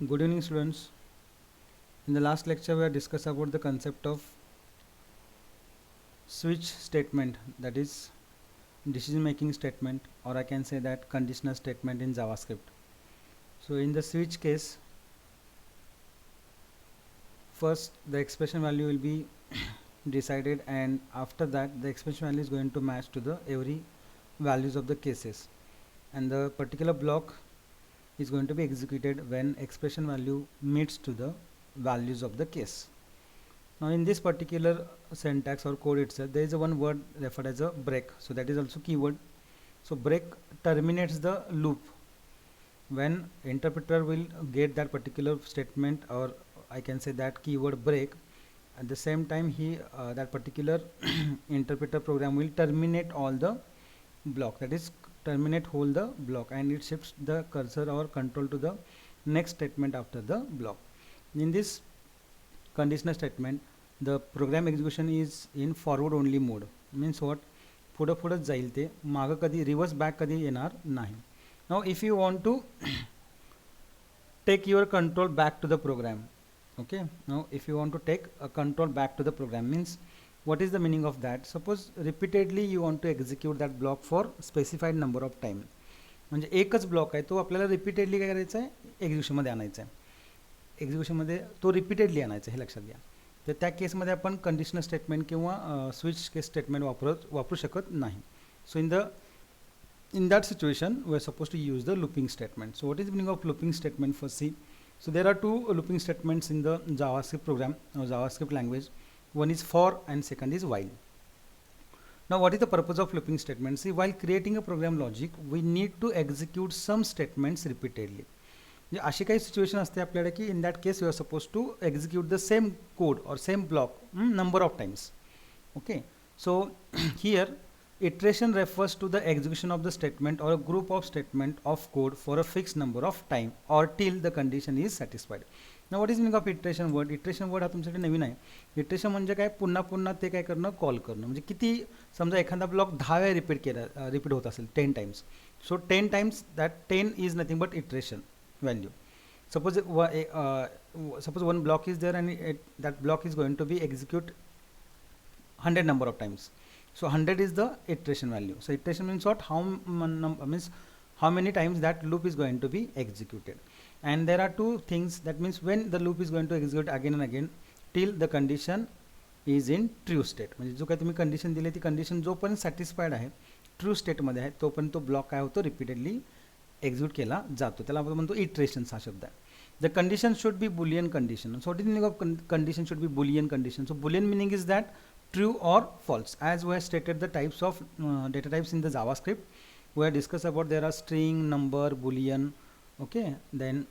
Good evening, students. In the last lecture, we have discussed about the concept of switch statement, that is decision making statement, or I can say that conditional statement in JavaScript. So in the switch case, first the expression value will be decided, and after that the expression value is going to match to the every values of the cases, and the particular block is going to be executed when expression value meets to the values of the case. Now in this particular syntax or code itself, there is a one word referred as a break, so that is also keyword. So break terminates the loop when interpreter will get that particular statement, or I can say that keyword break. At the same time, that particular interpreter program will terminate all the block, that is terminate whole the block, and it shifts the cursor or control to the next statement after the block. In this conditional statement, the program execution is in forward only mode. Means what? पुढं पुढंच जाईल ते, मागं कधी reverse back कधी येणार नाही. Now if you want to take your control back to the program, okay, now if you want to take a control back to the program, means what is the meaning of that? Suppose repeatedly you want to execute that block for specified number of time. म्हणजे एकच block आहे, तो आपल्याला repeatedly काय करायचा आहे, एक्झिक्युशनमध्ये आणायचा आहे. एक्झिक्युशनमध्ये तो रिपीटेडली आणायचा, हे लक्षात घ्या. तर त्या केसमध्ये आपण कंडिशनल स्टेटमेंट किंवा स्विच केस स्टेटमेंट वापरू शकत नाही. सो in that situation, we are supposed to use the looping statement. So what is the meaning of looping statement for C? So there are two looping statements in the JavaScript program or JavaScript language. One is for and second is while. Now what is the purpose of looping statement? See, while creating a program logic, we need to execute some statements repeatedly. अशी काही situation असते आपल्याला की in that case you are suppose to execute the same code or same block number of times. Okay, so here iteration refers to the execution of the statement or a group of statement of code for a fixed number of time or till the condition is satisfied. Now what is meaning of iteration word? iteration word हा तुमच्यासाठी नवीन आहे. Iteration म्हणजे काय, पुन्हा पुन्हा ते काय करणं, कॉल करणं. म्हणजे किती, समजा एखादा ब्लॉक 10 वेळा रिपीट होत असेल 10 times, so 10 times that 10 is nothing but iteration value. Suppose one block is there and that block is going to be execute 100 number of times. So 100 is the iteration value. So iteration means what? Means how many times that loop is going to be executed. And there are two things, that means when the loop is going to execute again and again till the condition is in true state. म्हणजे जो काही तुम्ही condition दिली ती condition जोपर्यंत satisfied आहे, true स्टेटमध्ये आहे, तोपर्यंत तो ब्लॉक काय होतो, रिपीटेडली एक्झिक्यूट केला जातो. त्याला आपण म्हणतो इटरेशन्स हा शब्द आहे. The condition should be Boolean condition. So what is meaning of condition should be Boolean condition? So Boolean meaning is that true or false. As we have stated the types of data types in the JavaScript, we have discussed about there are string, number, boolean, okay, then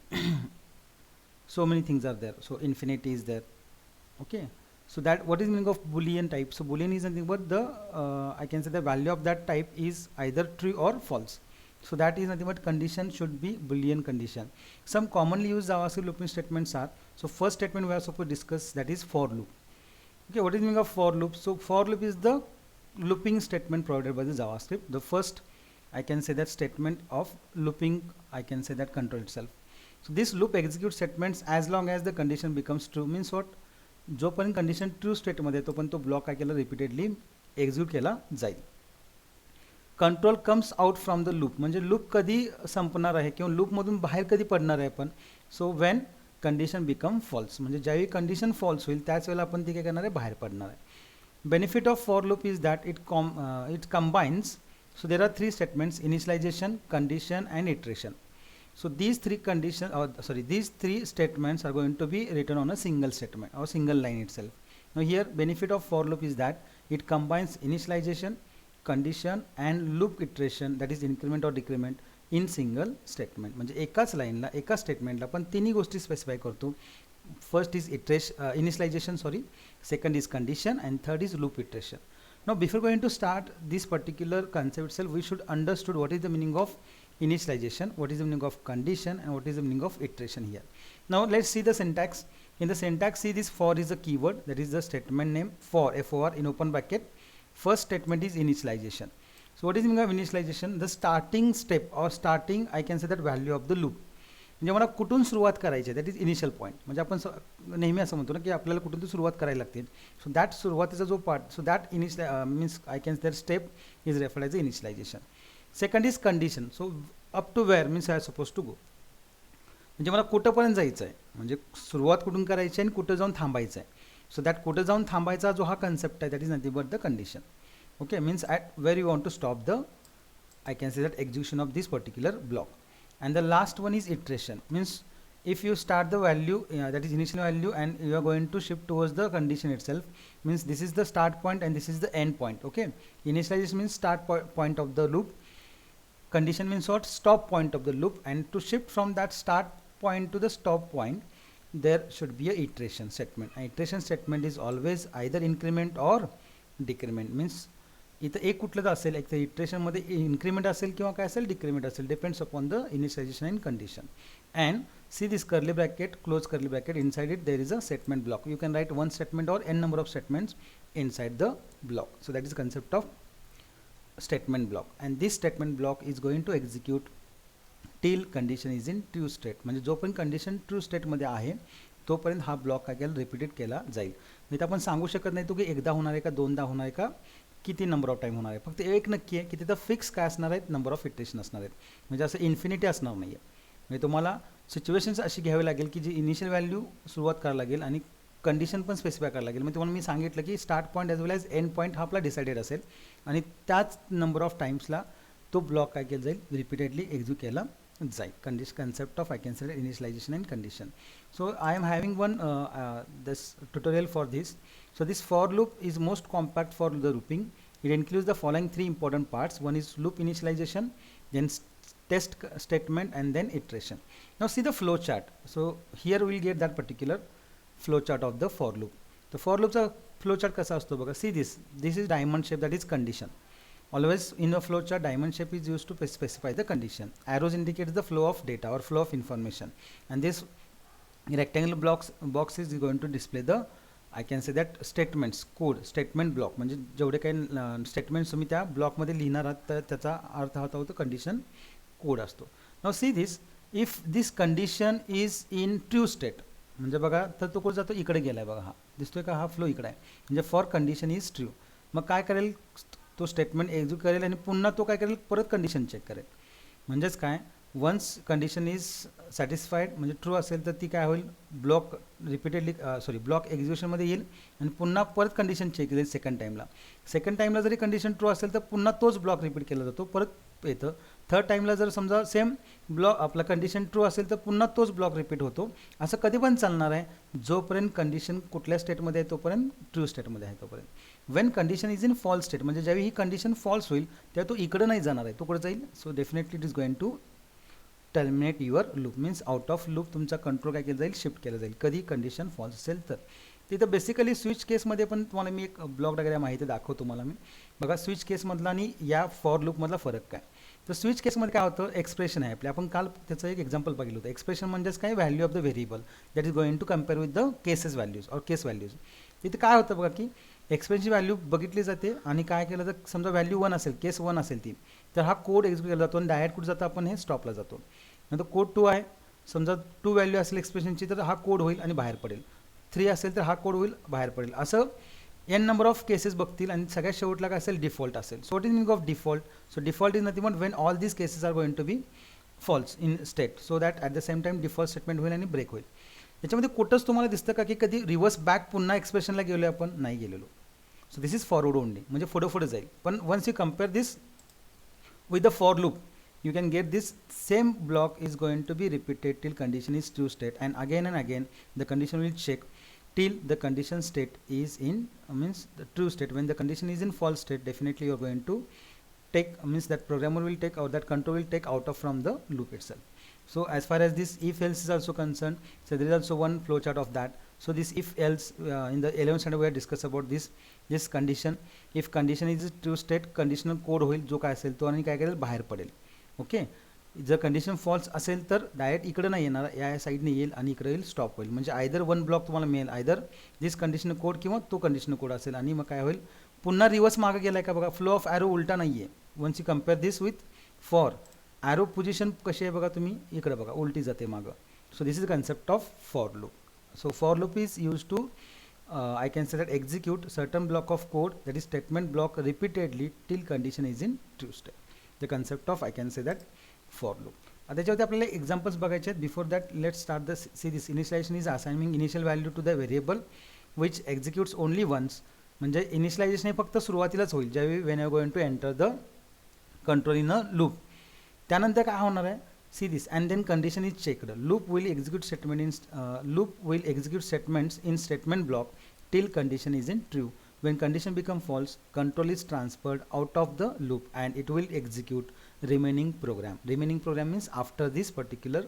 so many things are there. So infinity is there, okay. So that what is meaning of boolean type? So boolean is nothing but the I can say the value of that type is either true or false. So that is nothing but condition should be boolean condition. Some commonly used JavaScript looping statements are, so first statement we are supposed to discuss, that is for loop. Okay, what is the meaning of for loop? So for loop is the looping statement provided by the JavaScript. The first, I can say that statement of looping, I can say that control itself. So this loop executes statements as long as the condition becomes true. Means what? जोपर्यंत condition true स्टेटमध्ये तोपर्यंत तो block काय केला, repeatedly execute केला जाईल. Control comes out from the loop, म्हणजे loop कधी संपणार आहे किंवा लूपमधून बाहेर कधी पडणार आहे आपण. So when condition become false, म्हणजे ज्यावेळी कंडिशन फॉल्स होईल त्याच वेळेला आपण ती काय करणार आहे, बाहेर पडणार आहे. Benefit of for loop is that it combines. So there are 3 statements, initialization, condition and iteration. So these 3 statements are going to be written on a single statement or single line itself. Now here benefit of for loop is that it combines initialization, condition and loop iteration, that is increment or decrement in single statement. म्हणजे एकाच लाईनला, एका स्टेटमेंटला आपण तिन्ही गोष्टी specify करतो. First is initialization, second is condition, and third is loop iteration. Now before going to start this particular concept itself, we should understood what is the meaning of initialization, what is the meaning of condition, and what is the meaning of iteration here. Now let's see the syntax. In the syntax, see this for is a keyword, that is the statement name for, for in open bracket. First statement is initialization. So what is the meaning of initialization? The starting step or starting, I can say that value of the loop. म्हणजे मला कुठून सुरुवात करायची आहे, that is initial point. म्हणजे आपण नेहमी असं म्हणतो ना की आपल्याला कुठून तर सुरुवात करायला लागते. सो दॅट सुरुवातीचा जो part, so that means I can that step is referred as a initialization. Second is condition. So up to where means I suppose to go, म्हणजे मला कुठंपर्यंत जायचं आहे, म्हणजे सुरुवात कुठून करायची आणि कुठं जाऊन थांबायचं आहे. सो दॅट कुठं जाऊन थांबायचा जो हा कन्सेप्ट आहे, that is nothing but the condition. Okay, means at where you want to stop the, I can say that, execution of this particular block. And the last one is iteration. Means if you start the value, that is initial value, and you are going to shift towards the condition itself, means this is the start point and this is the end point. Okay, initialization means start point of the loop, condition means what, stop point of the loop, and to shift from that start point to the stop point there should be a iteration statement. An iteration statement is always either increment or decrement. Means इथं एक कुठलं तर असेल, एक तर इटरेशनमध्ये increment असेल किंवा काय असेल, डिक्रीमेंट असेल, depends upon the initialization and condition. And see this curly bracket, close curly bracket, inside it there is a statement block. You can write one statement और n number of statements inside the block. So that is concept of statement block, and this statement block is going to execute till condition is in true state. म्हणजे जोपर्यंत condition true स्टेटमध्ये आहे तोपर्यंत हा block काय केला, repeated केला जाईल. इथं आपण सांगू शकत नाही तो की एकदा होणार आहे का, दोनदा होणार आहे का, किती नंबर ऑफ टाईम होणार आहे. फक्त एक नक्की आहे की तिथं फिक्स काय असणार आहेत, नंबर ऑफ इटरेशन असणार आहेत. म्हणजे असं इन्फिनिटी असणार नाही आहे. म्हणजे तुम्हाला सिच्युएशन्स अशी घ्यावी लागेल की जी इनिशियल व्हॅल्यू सुरुवात करायला लागेल आणि कंडिशन पण स्पेसिफाय करायला लागेल. म्हणजे तुम्हाला मी सांगितलं की start point as well as and point हा आपला डिसाइडेड असेल आणि त्याच नंबर ऑफ टाईम्सला तो ब्लॉक काय केला जाईल, रिपीटेडली एक्झिक्यूट केला जाईल. Concept of, I can say, initialization and condition. So I am having one this tutorial for this. So this for loop is most compact for the looping. It includes the following three important parts. One is loop initialization, then test statement, and then iteration. Now see the flow chart. So here we will get that particular flow chart of the for loop. The for loop's flow chart कसा असतो बघा. See this. This is diamond shape, that is condition. Always in a flow chart, diamond shape is used to specify the condition. Arrows indicates the flow of data or flow of information, and this rectangular box is going to display the, I can say that, statements, code, statement block. म्हणजे जेवढे काही statements तुम्ही त्या ब्लॉकमध्ये लिहिणार आहात तर त्याचा अर्थ होता होतो कंडिशन कोड असतो. Now see this, if this condition is in true state, म्हणजे बघा तर तो कोड जातो इकडे गेलाय बघा, हा दिसतोय का, हा फ्लो इकडे आहे. म्हणजे फॉर कंडिशन इज ट्रू, मग काय करेल तो स्टेटमेंट एक्झिक्यूट करेल आणि पुन्हा तो काय करेल, परत कंडिशन चेक करेल. म्हणजेच काय, वन्स कंडिशन इज सॅटिस्फाईड म्हणजे ट्रू असेल तर ती काय होईल, ब्लॉक रिपीटेडली ब्लॉक एक्झिक्युशनमध्ये येईल आणि पुन्हा परत कंडिशन चेक केली सेकंड टाईमला जरी कंडिशन ट्रू असेल तर पुन्हा तोच ब्लॉक रिपीट केला जातो, परत येतं. थर्ड टाईमला जर समजा सेम ब्लॉक आपला कंडिशन ट्रू असेल तर पुन्हा तोच ब्लॉक रिपीट होतो. असं कधी पण चालणार आहे, जोपर्यंत कंडिशन कुठल्या स्टेटमध्ये आहे तोपर्यंत, ट्रू स्टेटमध्ये आहे तोपर्यंत. When condition is in false state, म्हणजे ज्यावेळी ही कंडिशन फॉल्स होईल तेव्हा तो इकडं नाही जाणार आहे, तो कुठं जाईल. So definitely it is going to terminate your loop. Means out of loop तुमचा कंट्रोल काय केलं जाईल, शिफ्ट केलं जाईल, कधी कंडिशन फॉल्स असेल तर. तिथं बेसिकली स्विच केसमध्ये पण तुम्हाला मी एक ब्लॉक डायग्राम माहिती दाखवतो तुम्हाला मी. बघा स्विच केसमधला आणि या फॉर लूपमधला फरक काय. तर स्विच केसमध्ये काय होतं, एक्सप्रेशन आहे आपले, आपण काल त्याचं एक एक्झाम्पल बघितलं होतं. एक्सप्रेशन म्हणजेच काय, value of the variable that is going to compare with the cases values और केस व्हॅल्यूज. तिथे काय होतं बघा की एक्सप्रेशनची व्हॅल्यू बघितली जाते आणि काय केलं तर समजा व्हॅल्यू 1 असेल, केस 1 असेल ती, तर हा कोड एक्झिक्यूट केला जातो आणि डायरेक्ट कुठं जातं, आपण हे स्टॉपला जातो. नंतर कोड 2 आहे, समजा 2 व्हॅल्यू असेल एक्सप्रेशनची तर हा कोड होईल आणि बाहेर पडेल. 3 असेल तर हा कोड होईल, बाहेर पडेल. असं n नंबर ऑफ केसेस बघतील आणि सगळ्यात शेवटला काय असेल, डिफॉल्ट असेल. So what is meaning of default. So default is nothing but when all these cases are going to be false in state, so that at the same time default statement होईल आणि break होईल. याच्यामध्ये कुठंच तुम्हाला दिसतं का की कधी रिव्हर्स बॅक पुन्हा एक्सप्रेशनला गेलो आपण, नाही गेलेलो. सो दिस इज फॉरवर्ड ओनली, म्हणजे पुढे जाईल. पण once you compare this with the for loop, you can get this same block is going to be repeated till condition is true state, and again the condition will check till the condition state is in means the true state. When the condition is in false state, definitely you are going to take, means that programmer will take, or that control will take out of from the loop itself. So as far as this if else is also concerned, so there is also one flow chart of that. So this if else in the 11th standard we have discussed about this condition. If condition is true state, conditional code होईल जो काय असेल तो आणि काय करेल, बाहेर पडेल. ओके, जर कंडिशन फॉल्स असेल तर डायरेक्ट इकडे नाही येणार, या साईडने येईल आणि इकडे येईल, स्टॉप होईल. म्हणजे आयदर वन ब्लॉक तुम्हाला मिळेल, आयदर दिस कंडिशन कोड किंवा तो कंडिशन कोड असेल, आणि मग काय होईल, पुन्हा रिव्हर्स मागे गेलाय का बघा, फ्लो ऑफ ॲरो उलटा नाही आहे. Once you compare this with for, arrow position कशी आहे बघा तुम्ही इकडे बघा उलटी जाते मागं. सो this is the concept of for loop. So for loop is used to I can say that execute certain block of code, that is statement block, repeatedly till condition is in true state. The concept of I can say that for loop. त्याच्यावरती आपल्याला examples बघायचे आहेत. Before that let's start the see this. Initialization is assigning initial value to the variable which executes only once. म्हणजे initialization हे फक्त सुरुवातीलाच होईल ज्यावेळी when you going to enter the control in a loop. त्यानंतर काय होणार आहे, see this, and then condition is checked. Loop will execute statements in statement block till condition is in true. When condition become false, control is transferred out of the loop and it will execute remaining program. Remaining program means after this particular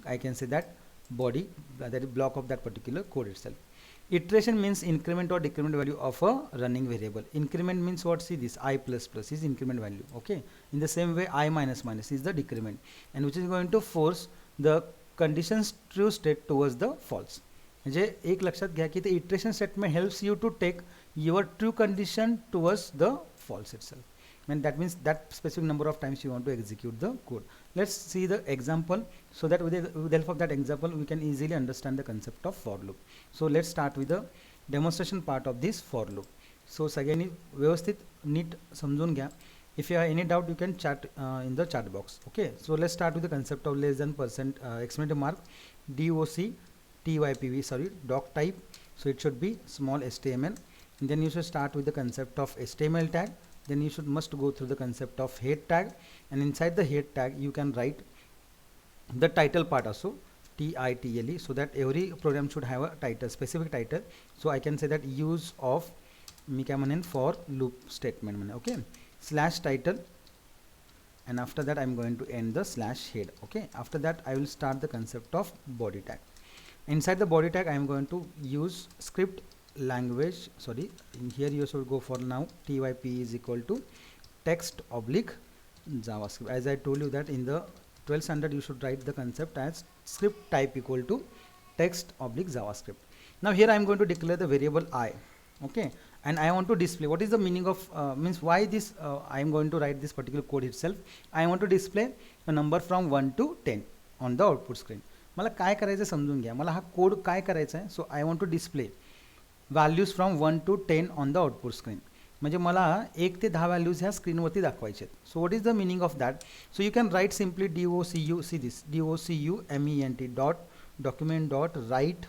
I can say that body, that is block of that particular code itself. Iteration means increment or decrement value of a running variable. Increment means what? See this, I plus plus is increment value. Okay, in the same way I minus minus is the decrement, and which is going to force the conditions true state towards the false. म्हणजे एक लक्षात घ्या की the iteration statement helps you to take your true condition towards the false itself, and that means that specific number of times you want to execute the code. Let's see the example so that with the help of that example we can easily understand the concept of for loop. So let's start with the demonstration part of this for loop. So सगळ्यांनी व्यवस्थित NEET समजून घ्या. If you have any doubt you can chat in the chat box. Okay, so let's start with the concept of less than percent exclamation mark doctype, sorry, doc type. So it should be small html, and then you should start with the concept of html tag. Then you should must go through the concept of head tag, and inside the head tag you can write the title part also, title, so that every program should have a title, specific title. So I can say that use of मी काय म्हणेन for loop statement म्हणे. Okay, slash title, and after that I'm going to end the slash head. Okay, after that I will start the concept of body tag. Inside the body tag I am going to use script language, sorry, in here you should go for now typ is equal to text oblique JavaScript. As I told you that in the 12th standard you should write the concept as script type equal to text oblique JavaScript. Now here I am going to declare the variable I. Okay, and I want to display what is the meaning of means why this I am going to write this particular code itself. I want to display a number from 1 to 10 on the output screen. मला काय करायचं समजून घ्या, मला हा code काय करायचा आहे. So I want to display values from 1 to 10 on the output screen. म्हणजे मला 1 ते 10 व्हॅल्यूज ह्या स्क्रीनवरती दाखवायचे आहेत. सो what is the meaning of that. So you can right simply DOCU, see this DOCUMENT dot document dot write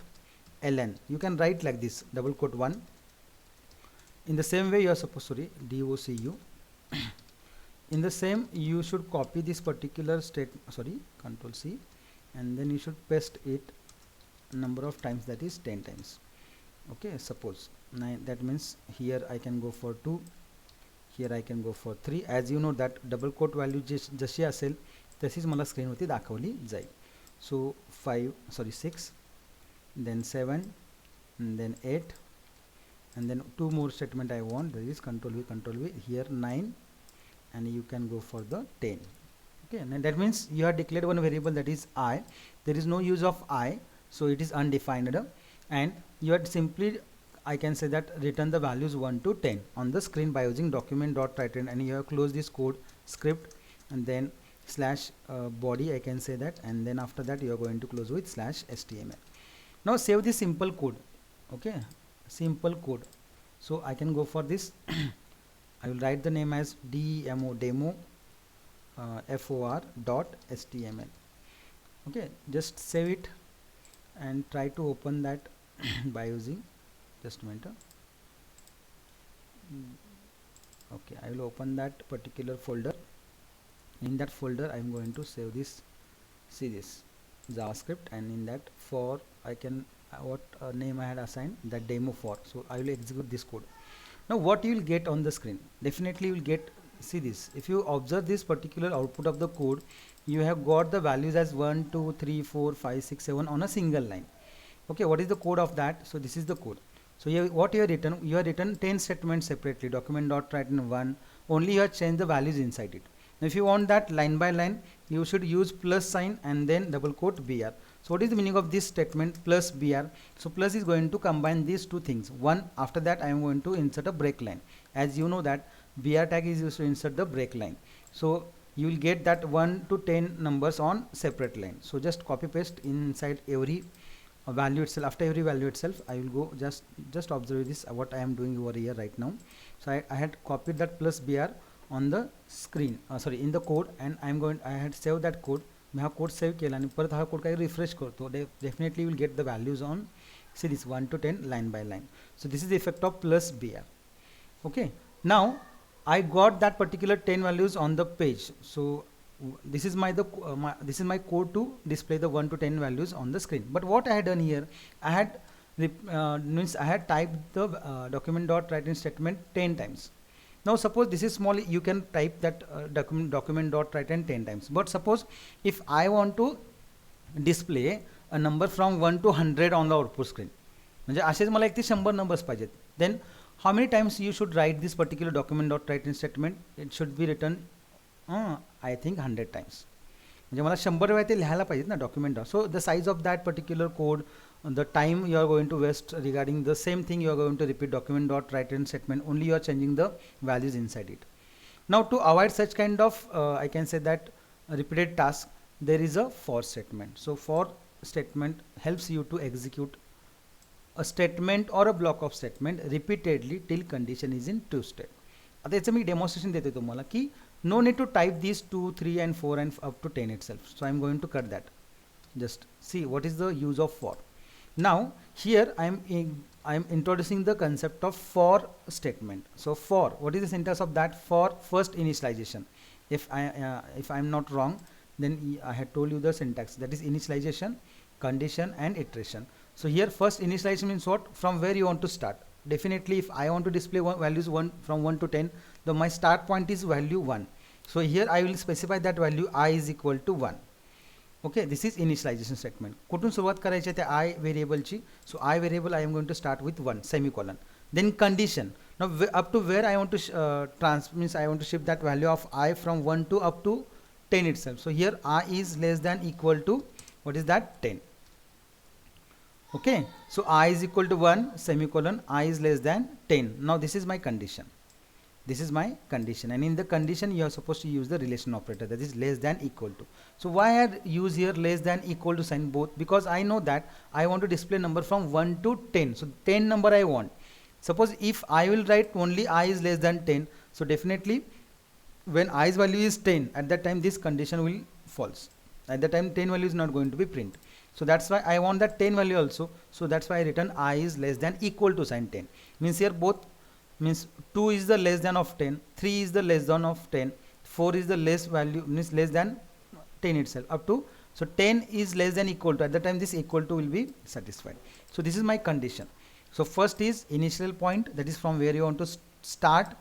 ln. You can write like this double quote 1. In the same way you are supposed to DOCU. In the same you should copy this particular state, sorry, control C, and then you should paste it number of times, that is 10 times. Okay, suppose 9, that means here I can go for 2, here I can go for 3. as you know that double quote value जशी असेल तशीच मला स्क्रीनवरती दाखवली जाईल. So 6, then 7, and then 8, and then 2 more statement I want, that is control V, here 9, and you can go for the 10. Okay, and that means you have declared one variable, that is I. There is no use of I, so it is undefined, and you had simply I can say that return the values 1 to 10 on the screen by using document.write, and you have closed this code script, and then slash body I can say that, and then after that you are going to close with slash html. Now save this simple code. Okay, simple code. So I can go for this. I will write the name as demo for dot html. Okay, just save it and try to open that by using, just a minute. Okay, I will open that particular folder. In that folder I am going to save this, see this JavaScript, and in that for I can what name I had assigned, that demo for. So I will execute this code. Now what you will get on the screen, definitely you will get, see this, if you observe this particular output of the code, you have got the values as 1 2 3 4 5 6 7 on a single line. Okay, what is the code of that? So this is the code. So here what you have written, you have written 10 statements separately, document.write in 1, only you have changed the values inside it. Now if you want that line by line, you should use plus sign and then double quote BR. So what is the meaning of this statement plus BR? So plus is going to combine these two things. One, after that I am going to insert a break line. As you know that BR tag is used to insert the break line. So you will get that 1 to 10 numbers on separate line. So just copy paste inside every value itself. After every value itself, I will go just observe this what I am doing over here right now. So I had copied that plus br on the screen, sorry, in the code, and I had saved that code. मी हा code save केला आणि परत हा code काही refresh करतो. Definitely will get the values on, see this 1 to 10 line by line. So this is the effect of plus br. Okay, now I got that particular 10 values on the page. So this is this is my code to display the 1 to 10 values on the screen. But what I had done here, I had I had typed the document.writeIn statement 10 times. Now suppose this is small, you can type that document.writeIn 10 times. But suppose if I want to display a number from 1 to 100 on the output screen, म्हणजे असेच मला एक ते 100 numbers पाहिजेत, then how many times you should write this particular document.writeIn statement? It should be written I think 100 times. म्हणजे मला 100 वेळा ते लिहायला पाहिजेत ना document. So the size of that particular code, the time you are going to waste regarding the same thing, you are going to repeat document.writeIn statement, only you are changing the values inside it. Now to avoid such kind of I can say that repeated task, there is a for statement. So for statement helps you to execute a statement or a block of statement repeatedly till condition is in true state. आता याचं मी demonstration देते तुम्हाला की no need to type these 2, 3 and 4 and up to 10 itself. So I am going to cut that. Just see what is the use of for. Now here I am introducing the concept of for statement. So for, what is the syntax of that? For first initialization. If I am not wrong, then I had told you the syntax, that is initialization, condition and iteration. So here first initialization means what? From where you want to start. Definitely if I want to display values from 1 to 10, then my start point is value 1. So here I will specify that value I is equal to 1. Okay, this is initialization statement. कुठून सुरुवात करायची त्या I variable ची? So I variable I am going to start with 1 semicolon. Then condition. Now up to where I want to means I want to shift that value of I from 1 to up to 10 itself. So here I is less than equal to, what is that? 10. Okay, so I is equal to 1 semicolon, I is less than 10. Now this is my condition. This is my condition, and in the condition you are supposed to use the relation operator, that is less than equal to. So why I use here less than equal to sign both? Because I know that I want to display number from 1 to 10. So 10 number I want. Suppose if I will write only I is less than 10, so definitely when I's value is 10, at that time this condition will false. At that time 10 value is not going to be print. So that's why I want that 10 value also. So that's why I written I is less than equal to sign 10. Means here both, means 2 is the less than of 10, 3 is the less than of 10, 4 is the less value, means less than 10 itself, up to, so 10 is less than equal to, at the time this equal to will be satisfied. So this is my condition. So first is initial point, that is from where you want to start.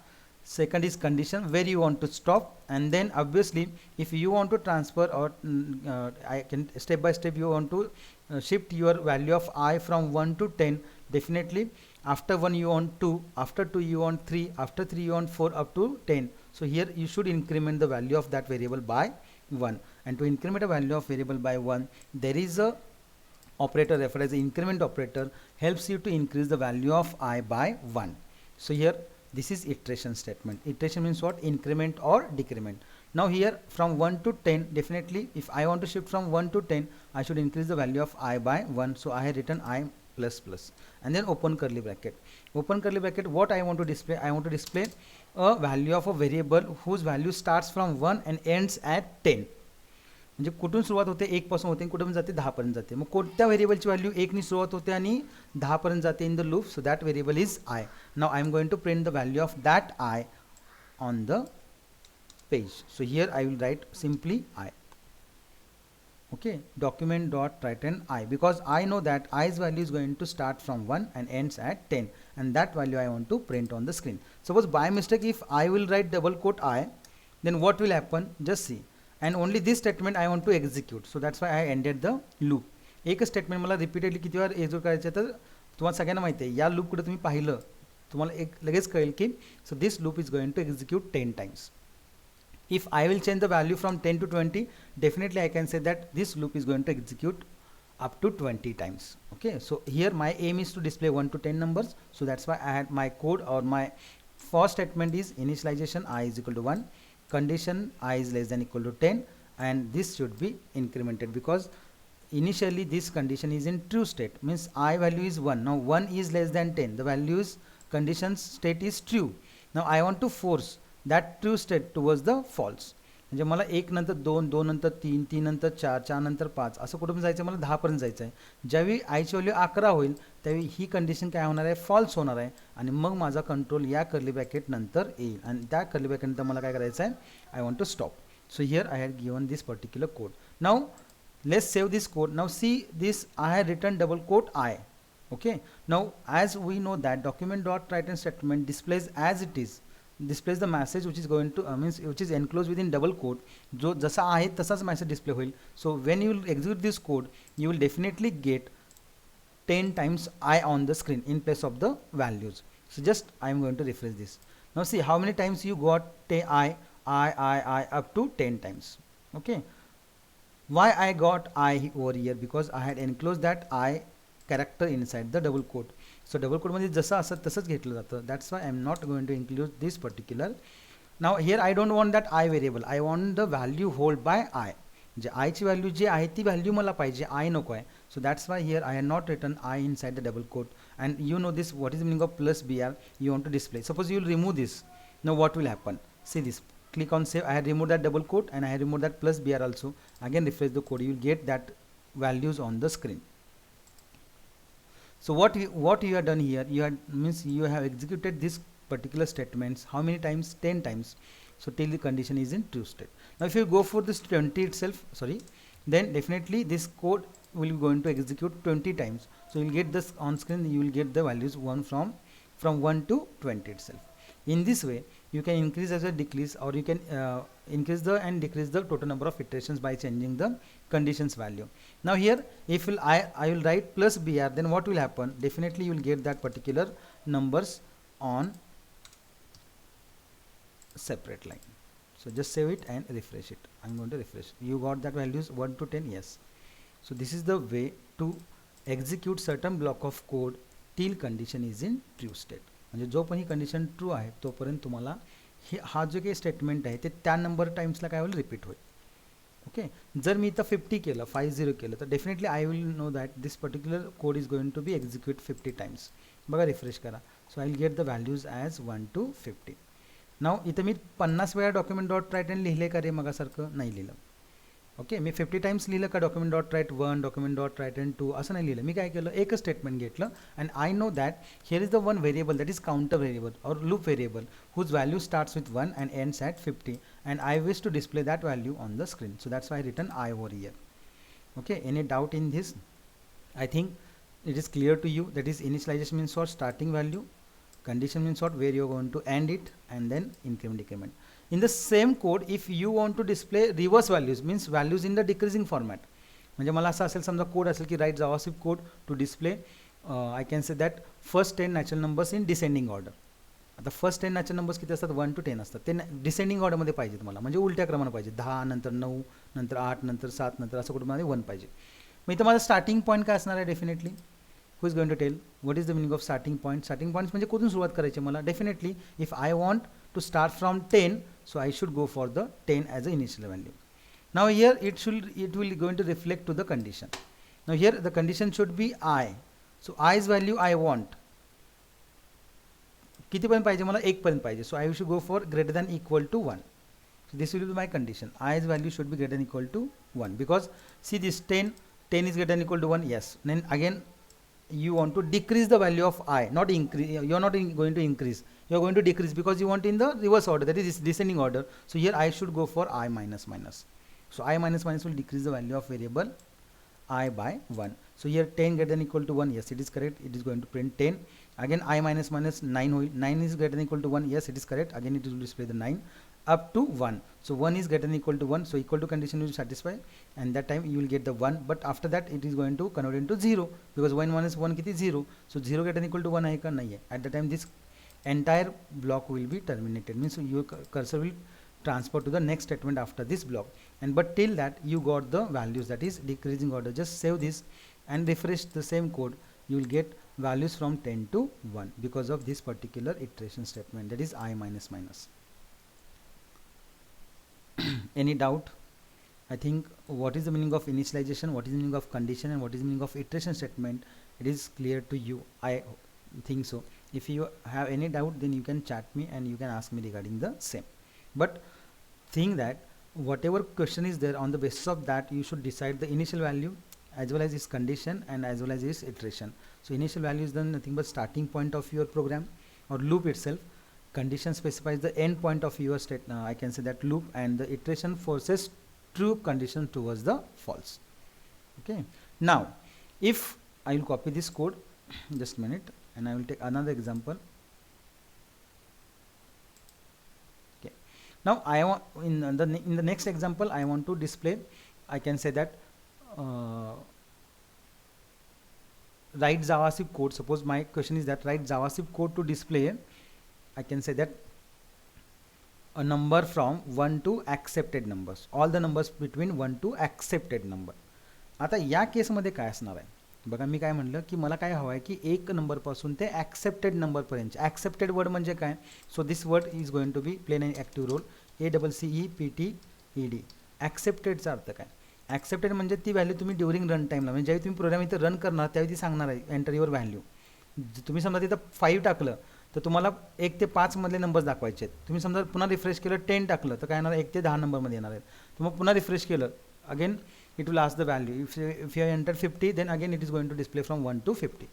Second is condition, where you want to stop. And then obviously if you want to transfer or I can step by step you want to shift your value of I from 1 to 10, definitely after 1 you want 2, after 2 you want 3, after 3 you want 4, up to 10. So here you should increment the value of that variable by 1, and to increment a value of variable by 1, there is a operator referred as the increment operator, helps you to increase the value of I by 1. So here this is iteration statement. Iteration means what? Increment or decrement. Now here from 1 to 10, definitely if I want to shift from 1 to 10, I should increase the value of I by 1. So I have written I plus plus, and then open curly bracket. Open curly bracket, what I want to display? I want to display a value of a variable whose value starts from 1 and ends at 10. म्हणजे कुठून सुरुवात होते? 1 पासून होते, कुठून जाते? 10 पर्यंत जाते. मग कोणत्या व्हेरिएबलची व्हॅल्यू 1 नी सुरुवात होते आणि 10 पर्यंत जाते in the loop? So that variable is I. Now I am going to print the value of that I on the page. So here I will write simply I. Okay, document.writeIn I, because I know that I's value is going to start from 1 and ends at 10, and that value I want to print on the screen. Suppose by mistake if I will write double quote I, then what will happen? Just see. And only this statement I want to execute. So that's why I ended the loop. एक statement मला repeatedly किती वेळा execute करायचं तर तुम्हाला सगळ्यांना माहिती आहे, या लूप कडे तुम्ही पाहिलं तुम्हाला एक लगेच कळेल की so this loop is going to execute 10 times. If I will change the value from 10 to 20, definitely I can say that this loop is going to execute up to 20 times. Okay, so here my aim is to display 1 to 10 numbers. So that's why I had my code or my for statement is initialization I is equal to 1, condition I is less than equal to 10, and this should be incremented because initially this condition is in true state, means I value is 1. Now 1 is less than 10, the value is condition state is true. Now I want to force that true state towards the false. म्हणजे मला 1 नंतर 2, 2 नंतर 3, 3 नंतर 4, 4 नंतर 5 असं कुठून जायचं, मला 10 पर्यंत जायचं आहे. ज्यावेळी आयची व्हॅल्यू 11 होईल त्यावेळी ही कंडिशन काय होणार आहे, फॉल्स होणार आहे, आणि मग माझा कंट्रोल या कर्ली ब्रॅकेट नंतर येईल, आणि त्या कर्ली ब्रॅकेट नंतर मला काय करायचं आहे, I want to stop. So here I had given this particular code. Now let's save this code. Now see this, I had written double quote I. Okay, now as we know that document.write statement displays as it is, displays the message which is going to means which is enclosed within double quote. जो जसा आहे तसाच message display होईल. So when you will execute this code, you will definitely get 10 times I on the screen in place of the values. So just I am going to refresh this. Now see how many times you got I up to 10 times. Okay, why I got I over here, because I had enclosed that I character inside the double quote. So double quote मध्ये जसं असं तसंच घेतलं जातं. That's why I am not going to include this particular. Now here I don't want that I variable, I want the value hold by I. J I ची value जी आहे ती value मला पाहिजे, I नको आहे. So that's why here I had not written I inside the double quote. And you know this, what is the meaning of plus br, you want to display. Suppose you will remove this. Now what will happen? See this, click on save. I had removed that double quote and I had removed that plus br also. Again refresh the code, you will get that values on the screen. So what you have done here, you had means you have executed this particular statements how many times, 10 times. So till the condition is in true state. Now if you go for this 20 itself, sorry, then definitely this code will be going to execute 20 times. So you will get this on screen, you will get the values from 1 to 20 itself. In this way you can increase as well decrease, or you can increase the and decrease the total number of iterations by changing the conditions value. Now here if I will write plus br, then what will happen, definitely you will get that particular numbers on separate line. So just save it and refresh it. I'm going to refresh. You got that values 1 to 10, yes. So this is the way to execute certain block of code till condition is in true state. म्हणजे जो पण ही condition true आहे तोपर्यंत तुम्हाला हा जो काही statement आहे ते त्या नंबर टाइम्सला काय होईल, रिपीट होईल. ओके, जर मी इथं 50 केलं, 50 केलं, तर definitely I will know that this particular code is going to be execute 50 times. बघा रिफ्रेश करा. So I will get the values as 1 to 50. Now इथं मी 50 वेळा डॉक्युमेंट डॉट राईट आणि लिहिले का रे मगासारखं नाही लिहिलं. ओके, मी 50 टाइम्स लिहिलं का document dot write 1, document dot write and 2 असं नाही लिहिलं. मी काय केलं, एकच स्टेटमेंट घेतलं and I know that here is the one variable that is counter variable or loop variable whose value starts with 1 and ends at 50, and I wish to display that value on the screen. So that's why I written I over here. Okay, any doubt in this? I think it is clear to you. That is, initialization means what, starting value, condition means what, where you're going to end it, and then increment. In the same code, if you want to display reverse values, means values in the decreasing format, म्हणजे मला असं असेल समजा code असेल की write JavaScript code to display I can say that first 10 natural numbers in descending order. आता first 10 natural numbers किती असतात, 1 to 10 असतात. ते डिसेंडिंग ऑर्डरमध्ये पाहिजे तुम्हाला, म्हणजे उलट्या क्रमानं पाहिजे. 10 नंतर 9 नंतर 8 नंतर 7 नंतर असं कुठेमध्ये 1 पाहिजे. मग इथं माझा स्टार्टिंग पॉईंट काय असणार आहे, definitely who is going to tell what is the meaning of starting point. Starting points म्हणजे कुठून सुरुवात करायची मला, definitely if I want to start from 10, so I should go for the 10 as a initial value. Now here it will going to reflect to the condition. Now here the condition should be I. So I's value I want किती पर्यंत पाहिजे मला, 1 पर्यंत पाहिजे. So I should go for greater than equal to 1. So this will be my condition. I's value should be greater than equal to 1, because see this 10 is greater than equal to 1, yes. Then again you want to decrease the value of I, not increase. You are not going to increase, you are going to decrease, because you want in the reverse order, that is descending order. So here I should go for I minus minus. So I minus minus will decrease the value of variable I by 1. So here 10 greater than equal to 1, yes it is correct, it is going to print 10. Again I minus minus 9 is greater than equal to 1, yes it is correct, again it will display the 9 up to 1. So 1 is greater than equal to 1, so equal to condition will satisfy, and that time you will get the 1, but after that it is going to convert into 0, because 1 minus 1 किती 0. So 0 greater than equal to 1 आहे का, नाही आहे. At the time this entire block will be terminated, means your cursor will transfer to the next statement after this block, and but till that you got the values, that is decreasing order. Just save this and refresh the same code, you will get values from 10 to 1 because of this particular iteration statement, that is I minus minus. Any doubt? I think what is the meaning of initialization, what is the meaning of condition, and what is the meaning of iteration statement, it is clear to you. I think so. If you have any doubt, then you can chat me and you can ask me regarding the same. But think that whatever question is there, on the basis of that you should decide the initial value as well as its condition and as well as its iteration. So initial value is then nothing but starting point of your program or loop itself. Condition specifies the end point of your state, I can say that loop, and the iteration forces true condition towards the false. Okay, now if I will copy this code, just a minute, and I will take another example. Okay, now I want in the next example I want to display, I can say that write JavaScript code. Suppose my question is that write JavaScript code to display, I can say that a number from 1 to accepted numbers, all the numbers between 1 to accepted number. आता या केसमध्ये काय असणार आहे बघा, मी काय म्हणलं की मला काय हवं आहे की एक नंबरपासून ते ॲक्सेप्टेड नंबरपर्यंत. ॲक्सेप्टेड वर्ड म्हणजे काय? So this word is going to be plain and active role ACCEPTED. ॲक्सेप्टेडचा अर्थ काय? ॲक्सेप्टेड म्हणजे ती व्हॅल्यू तुम्ही ड्युरिंग रन टाईमला, म्हणजे ज्यावेळी तुम्ही प्रोग्राम इथं रन करणार त्यावेळी ती सांगणार आहे एंटर युअर व्हॅल्यू. तुम्ही समजा तिथं 5 टाकलं तर तुम्हाला 1 ते 5 मधले नंबर्स दाखवायचे आहेत. तुम्ही समजा पुन्हा रिफ्रेश केलं 10 टाकलं तर काय येणार, 1 ते 10 नंबरमध्ये येणार आहेत. तुम्ही पुन्हा रिफ्रेश केलं, again it will ask the value. If you enter 50, then again it is going to display from 1 to 50.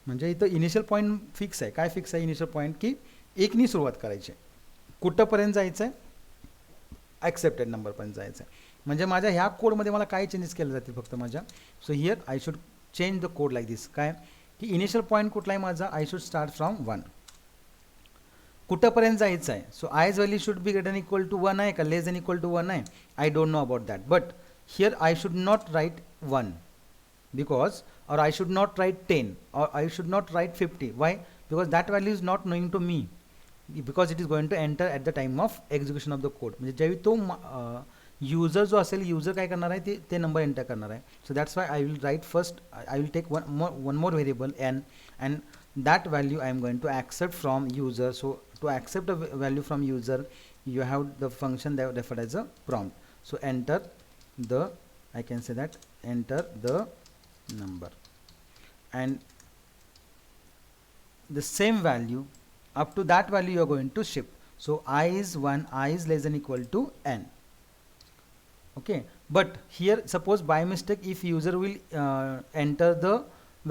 म्हणजे इथं इनिशियल पॉईंट फिक्स आहे. काय फिक्स आहे इनिशियल पॉईंट? की 1नी सुरुवात करायची. कुठंपर्यंत जायचं आहे? ॲक्सेप्टेड नंबरपर्यंत जायचं आहे. म्हणजे माझ्या ह्या कोडमध्ये मला काय चेंजेस केले जातील फक्त माझ्या. So here I should change the code like this. काय की इनिशियल पॉईंट कुठला आहे माझा? I should start from 1. कुठंपर्यंत जायचं आहे? So i's value should be greater equal to 1 आहे का लेस देन इक्वल टू 1 आहे? I don't know about that. But here I should not write 1 because, or I should not write 10, or I should not write 50. Why? Because that value is not knowing to me, because it is going to enter at the time of execution of the code. म्हणजे ज्यावेळी तो user जो असेल, user काय करणार आहे ते number एंटर करणार आहे. So that's why I will write first, I will take one more variable n, and that value I am going to accept from user. So to accept a value from user, you have the function that referred as a prompt. So enter the, I can say that enter the number, and the same value up to that value you are going to shift. So I is 1, I is less than equal to n. Okay, but here suppose by mistake if user will enter the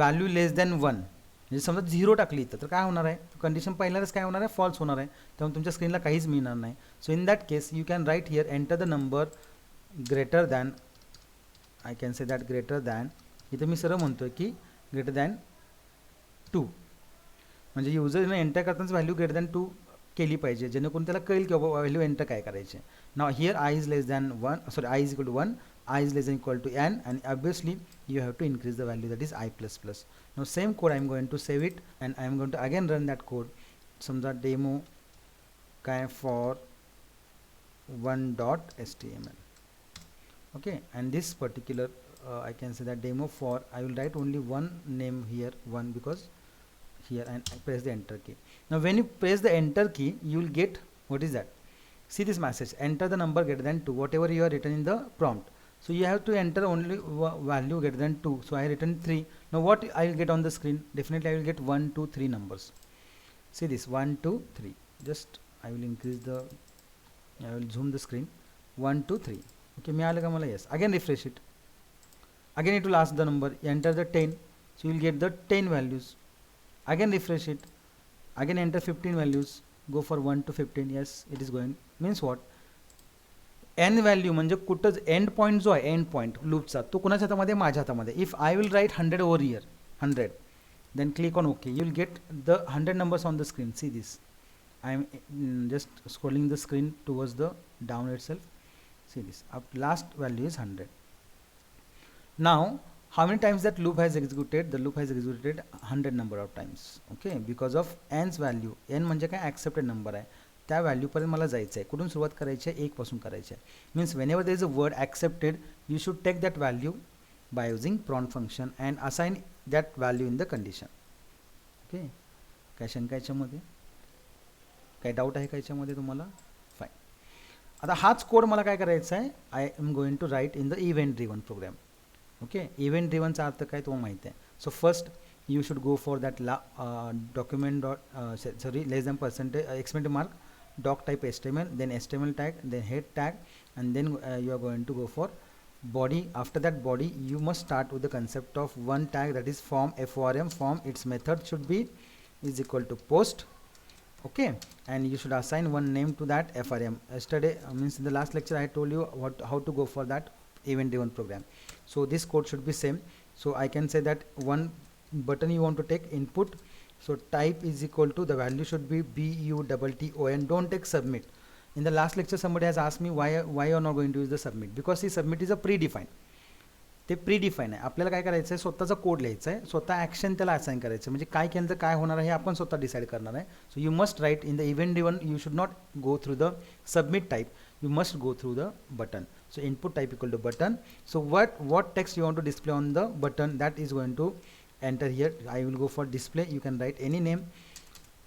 value less than 1, म्हणजे समजा 0 टाकली तर काय होणार आहे? Condition पहिल्याच काय होणार आहे? फॉल्स होणार आहे. त्यामुळे तुमच्या स्क्रीनला काहीच मिळणार नाही. So in that case you can write here enter the number greater than, I can say that greater than, इथं मी सरळ म्हणतोय की greater than 2, म्हणजे युजरने एंटर करतानाच व्हॅल्यू ग्रेटर दॅन 2 केली पाहिजे, जेणेकरून त्याला कळेल की बाबा व्हॅल्यू एंटर काय करायचे. Now here i is less than 1, sorry i is equal to 1, i is less than equal to n, and obviously you have to increase the value, that is I plus plus. Now same code I am going to save it and I am going to again run that code. समजा demo काय for 1.html. Okay, and this particular I can say that demo for, I will write only one name here, 1, because here, and I press the enter key. Now when you press the enter key, you will get, what is that? See this message, enter the number greater than 2, whatever you are written in the prompt. So you have to enter only value greater than 2. So I written 3. Now what I will get on the screen? Definitely I will get 1, 2, 3 numbers. See this 1, 2, 3. Just I will increase the, I will zoom the screen. 1, 2, 3. Okay, मिळालं का मला? yes. Again refresh it. Again it will ask the number, enter the 10. So you will get the 10 values. Again refresh it. Again enter 15 values. Go for 1 to 15. Yes, it is going. Means what? n value म्हणजे कुठंच and point जो आहे, and point लूपचा, तो कुणाच्या हातामध्ये? माझ्या हातामध्ये. If I will right 100 over here, 100, then click on OK. You will get the 100 numbers on the screen. See this. I am just scrolling the screen towards the down itself. See this, up last value is 100. Now how many times that loop has executed? The loop has executed 100 number of times. Okay, because of n's value. n म्हणजे काय? Accepted number आहे. त्या व्हॅल्यूपर्यंत मला जायचं आहे. कुठून सुरुवात करायची आहे? 1 पासून करायची आहे. Means whenever there is a word accepted, you should take that value by using prompt function and assign that value in the condition. Okay, काय शंका याच्यामध्ये? काय डाऊट आहे का याच्यामध्ये तुम्हाला? फाईन. आता हाच कोड मला काय करायचा आहे, I am going to write in the event driven program. Okay, event ड्रिवनचा अर्थ काय तो माहिती आहे. So first you should go for that document dot sorry less than percentage exclamation mark doc type html, then html tag, then head tag, and then you are going to go for body. After that body you must start with the concept of one tag, that is form, form form. Its method should be is equal to post. Okay, and you should assign one name to that frm. Yesterday means in the last lecture I told you how to go for that event driven program. So this code should be same. So I can say that one button you want to take input, so type is equal to, the value should be button. Don't take submit. In the last lecture somebody has asked me why you are not going to use the submit, because the submit is a predefined. ते प्रीडिफाईन आहे. आपल्याला काय करायचं आहे, स्वतःचा code लिहायचा आहे, स्वतः ॲक्शन त्याला असाइन करायचं, म्हणजे काय केलं तर काय होणार आहे हे आपण स्वतः डिसाईड करणार आहे. So you must write in the event driven, you should not go through the submit type, you must go through the button. So input type equal to button. So what text you want to display on the button, that is going to enter here. I will go for display, you can write any name,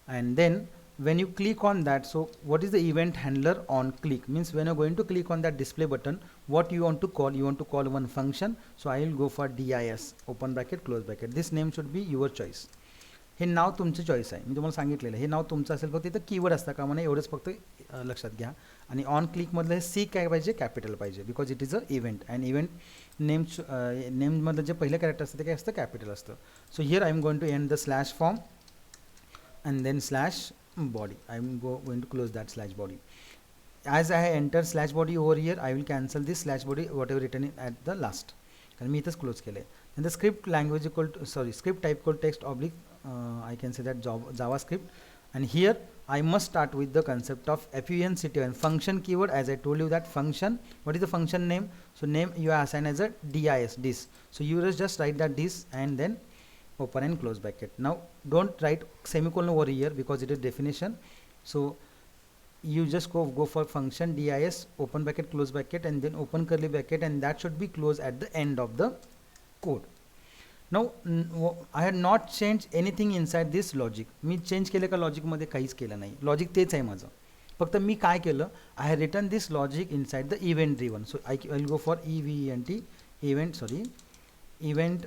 and then when you click on that, so what is the event handler on click, means when you're going to click on that display button, what you want to call, you want to call one function. So I will go for dis open bracket close bracket. This name should be your choice. हे नाव तुमचं choice आहे, मी तुम्हाला सांगितलेलं हे नाव तुमचं असेल, फक्त तिथं keyword असतं का म्हणा, एवढंच फक्त लक्षात घ्या. आणि ऑन क्लिकमधलं हे सी काय पाहिजे, कॅपिटल पाहिजे, because it is a event. And event नेममधलं जे पहिलं कॅरेक्टर असतं ते काय असतं, कॅपिटल असतं. So here I am going to end the slash form and then slash body. I am going to close that slash body. As I enter slash body over here, I will cancel this slash body whatever written in at the last, कारण मी इथंच close केलं आहे. And the script language equal to, sorry, script type equal text oblique, I can say that JavaScript. And here I must start with the concept of functn function keyword. As I told you that function, what is the function name, so name you are assigned as a dis. So you just write that dis and then open and close bracket. Now don't write semicolon over here because it is definition. So you just go for function dis open bracket close bracket and then open curly bracket, and that should be closed at the end of the code. Now I had not changed anything inside this logic. Me change केले का logic मध्ये, काहीच केलं नाही, logic तेच आहे माझं. फक्त मी काय केलं, I have written this logic inside the event driven. So I will go for event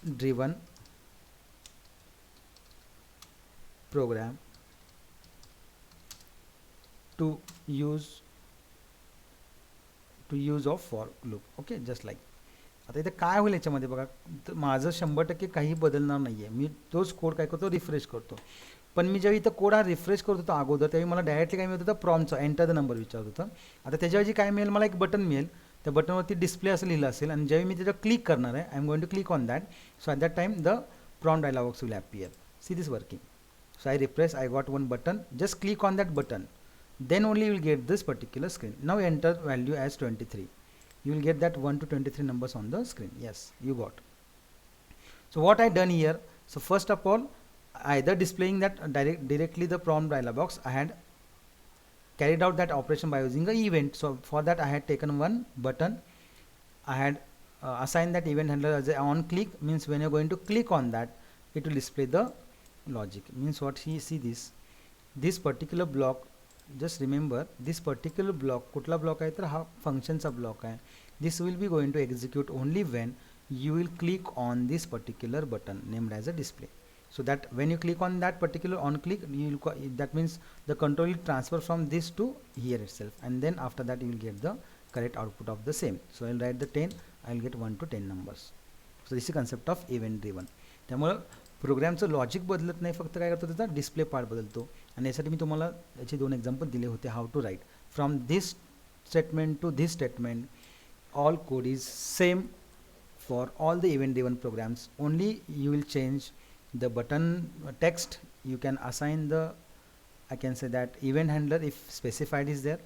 driven program to use of for loop. Okay, just like. आता इथे काय होईल याच्यामध्ये बघा, माझं 100% काही बदलणार नाही आहे. मी तोच कोड काय करतो, रिफ्रेश करतो. पण मी जेव्हा इथं कोड हा रिफ्रेश करत होतो अगोदर, त्यावेळी मला डायरेक्टली काय मिळत होतं, प्रॉम्प्टचं एंटर द नंबर विचारत होतं. आता त्याच्याऐवजी काय मिळेल, मला एक बटन मिळेल, त्या बटनवरती डिस्प्ले असं लिहिलं असेल, आणि ज्यावेळी मी त्याच्यावर क्लिक करणार आहे, I am going to click on that. So at that time the prompt dialog box will appear. See this working. So I refresh, I got one button, just click on that button, then only you will get this particular screen. Now enter value as 23. You will get that 1 to 23 numbers on the screen. Yes, you got. So what I done here, so first of all, either displaying that directly the prompt dialog box, I had carried out that operation by using the event. So for that I had taken one button, I had assigned that event handler as a on click, means when you're going to click on that, it will display the logic. Means what, he see this particular block, just remember this particular block कुठला block आहे, तर हा फंक्शनचा block आहे. This will be going to execute only when you will click on this particular button named as a display. So that when you click on that particular on click, you will that means the control will transfer from this to here itself, and then after that you will get the correct output of the same. So I will write the 10, I will get 1 to 10 numbers. So this is concept of event driven. त्यामुळे प्रोग्रामचं logic बदलत नाही, फक्त काय करतो त्याचा display part बदलतो. आणि यासाठी मी तुम्हाला याचे 2 एक्झाम्पल दिले होते, how to write from this statement to this statement. All code is same for all the event driven programs. Only you will change the button text. You can assign the, I can say that event handler, if specified is there,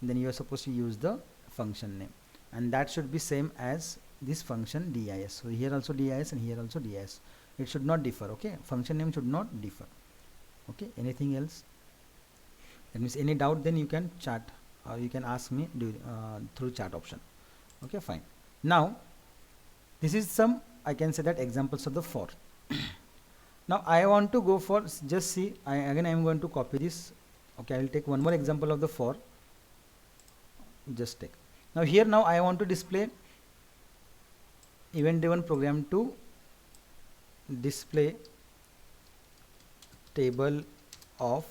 then you are supposed to use the function name, and that should be same as this function dis. So here also dis and here also dis. It should not differ. Okay, function name should not differ. Okay, anything else? That means any doubt, then you can chat or you can ask me through chat option. Okay, fine. Now this is some, I can say that examples of the for. Now I want to go for, just see, I am going to copy this. Okay, I will take one more example of the for. just take. Now here, now I want to display event driven program to display table of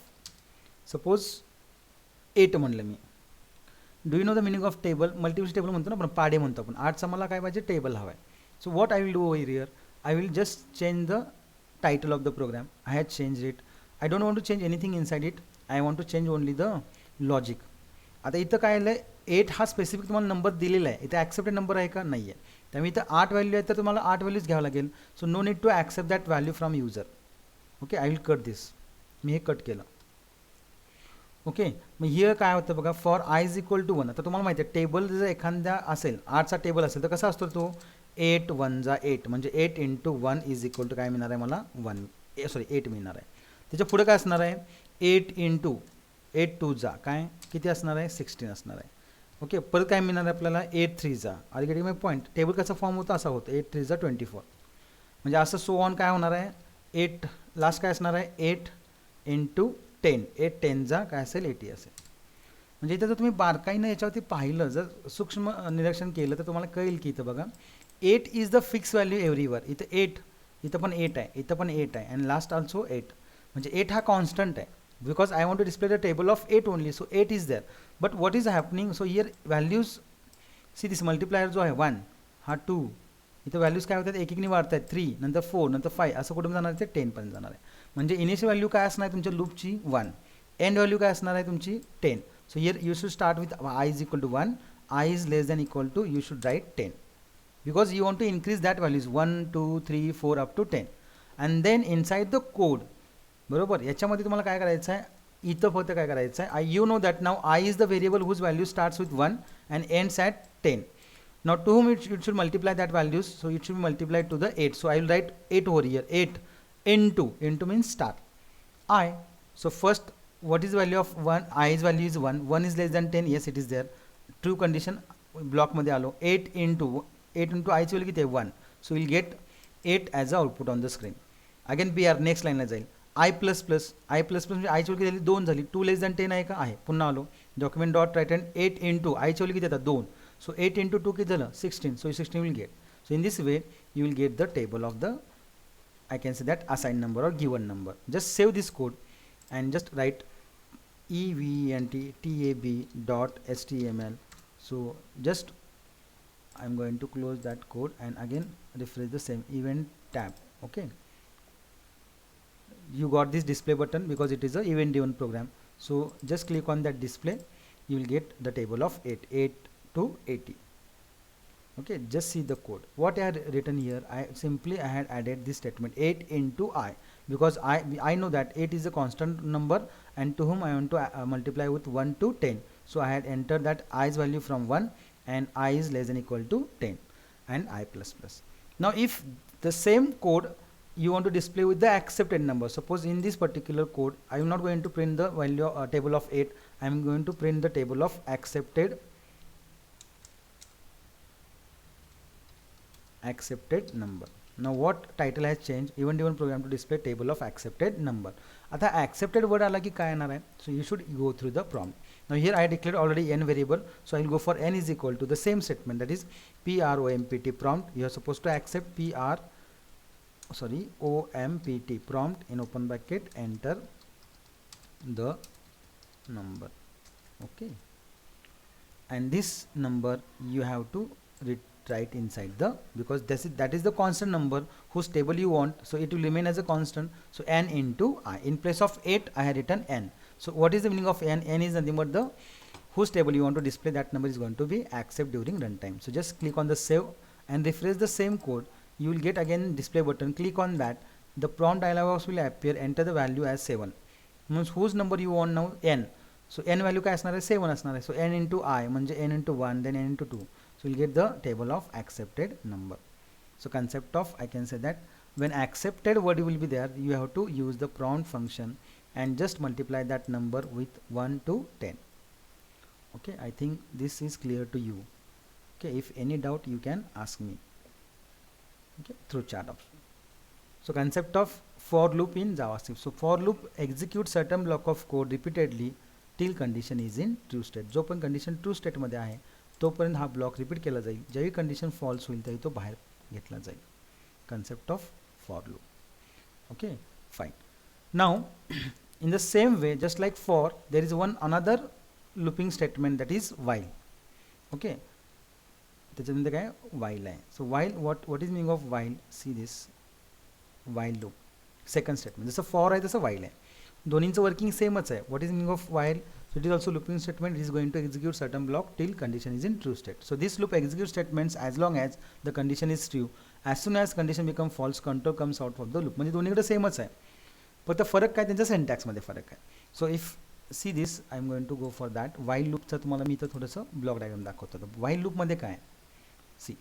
suppose 8 म्हणलं मी. Do you know the meaning of table? Multiplicity table म्हणतो ना आपण, पाडे म्हणतो आपण. 8चा मला काय पाहिजे? टेबल हवा आहे. So what I will do over here, I will just change the title of the program. I had change it. I don't want to change anything inside it. I want to change only the logic. आता इथं काय आलं आहे, 8 हा specific तुम्हाला number दिलेला आहे. इथे ॲक्सेप्टेड नंबर आहे का? नाही आहे. त्यामुळे इथं 8 व्हॅल्यू आहे तर तुम्हाला 8 व्हॅल्यूज घ्यावं लागेल. So no need to accept that value from user. Okay, I will cut this. मी हे कट केलं. ओके, मग हिअर काय होतं बघा, for i is equal to 1. आता तुम्हाला माहिती आहे टेबल जर एखाद्या असेल, 8चा टेबल असेल तर कसा असतो तो? 8 1 जा 8 म्हणजे 8 इंटू 1 इज इक्वल टू काय मिळणार आहे मला? 8 मिळणार आहे. त्याच्या पुढे काय असणार आहे? 8 इंटू 8 2 जा काय किती असणार आहे? 16 असणार आहे. ओके, परत काय मिळणार आहे आपल्याला? 8 3 जा. Are getting my point? Table कसा फॉर्म होतो? असा होतो 8 3 जा 24. म्हणजे असं सो ऑन काय होणार आहे? 8 लास्ट काय असणार आहे? 8 इंटू 10. 8 10 जा काय असेल? 80 असेल. म्हणजे इथं जर तुम्ही बारकाईनं याच्यावरती पाहिलं, जर सूक्ष्म निरीक्षण केलं तर तुम्हाला कळेल की इथं बघा 8 इज द फिक्स व्हॅल्यू एव्हरीवर. इथं 8, इथं पण 8 आहे, इथं पण 8 आहे, अँड लास्ट ऑल्सो 8. म्हणजे 8 हा कॉन्स्टंट आहे. Because I want to display the table of 8 only, so 8 is there. But what is happening? So here values see this multiplier जो आहे 1 हा 2, इथं व्हॅल्यूज काय होतात? एक एकनी वाढत आहेत. 3 नंतर 4 नंतर 5 असं कुठून जाणार आहे? ते 10 पर्यंत जाणार आहे. म्हणजे इनिशियल व्हॅल्यू काय असणार आहे तुमच्या लूपची? 1. एंड व्हॅल्यू काय असणार आहे तुमची? 10. So here you should start with i is equal to 1. I is less than equal to, you should write 10. Because you want to increase that values 1 2 3 4 up to 10. and then inside the code, बरोबर, याच्यामध्ये तुम्हाला काय करायचं आहे? इथं फक्त काय करायचं आहे? you know that now I is the variable whose value starts with 1 and ends at 10. now to whom it should multiply that values, so it should be multiplied to the 8. so I will write 8 over here. 8 into means star I. so first, what is the value of 1? I's value is 1. 1 is less than 10. yes, it is there. True condition block मध्ये आलो. 8 into I ची value किती आहे? 1. so we'll get 8 as a output on the screen. again BR next लाईनला जाईल. I plus plus म्हणजे आयची value किती झाली? 2 झाली. 2 लेस दॅन 10 आहे का? आहे. पुन्हा आलो document dot write and 8 into आयची व्हॅल्यू किती येतात? 2. सो 8 इंटू 2 किती झालं? 16. सो 16 will get. So in this way you will get the table of the, I can say that, assigned number or given number. just save this code and just write event_tab.html. so just I'm going to close that code and again refresh the same event tab. okay, you got this display button because it is a event driven program. so just click on that display, you will get the table of 8 to 80. okay, just see the code. what I had written here, I had added this statement 8 into I, because I know that 8 is a constant number and to whom I want to multiply with 1 to 10. so I had entered that I's value from 1 and I is less than equal to 10 and I plus plus. now if the same code you want to display with the accepted number, suppose in this particular code I am not going to print the value table of 8, I am going to print the table of accepted number. now what title has changed? event driven program to display table of accepted number. आता accepted word आला की काय येणार आहे? so you should go through the prompt. now here I declared already n variable, so I will go for n is equal to the same statement, that is prompt prompt. you are supposed to accept ompt prompt in open bracket, enter the number. okay, and this number you have to write inside the, because that is the constant number whose table you want, so it will remain as a constant. so n into I. in place of 8 I had written n. so what is the meaning of n? N is nothing but the whose table you want to display, that number is going to be accept during runtime. so just click on the save and refresh the same code. you will get again display button, click on that, the prompt dialog box will appear, enter the value as 7. means whose number you want now? n. so n value काय असणार आहे? 7 असणार आहे. so n into I म्हणजे n into 1 then n into 2. so you'll get the table of accepted number. so concept of, I can say that when accepted word will be there, you have to use the prompt function and just multiply that number with 1 to 10. okay, I think this is clear to you. okay, if any doubt you can ask me, okay, through chat option. so concept of for loop in JavaScript. so for loop executes certain block of code repeatedly till condition is in true state. जो पण condition true स्टेटमध्ये आहे तोपर्यंत हा block repeat केला जाईल. ज्यावेळी condition false होईल त्यावेळी तो बाहेर घेतला जाईल. Concept of for loop. Okay fine. Now in the same way, just like for, there is one another looping statement that is while. Okay, त्याच्यामध्ये काय while आहे. So while, what is meaning of while? See this while loop, second statement. जसं for आहे तसं while आहे. दोन्हींचं working सेमच आहे. What is meaning of while? So it is also looping statement. It is going to execute certain block till condition is in true state. So this loop executes statements as long as the condition is true. As soon as condition become false, control comes out of the loop. म्हणजे दोन्हीकडे सेमच आहे, फक्त फरक काय त्यांच्या सेंटॅक्समध्ये फरक आहे. So if see this, I am going to go for that. While लूपचं तुम्हाला मी इथं थोडंसं ब्लॉक डायग्राम दाखवतो. तर वाईल लूपमध्ये काय सी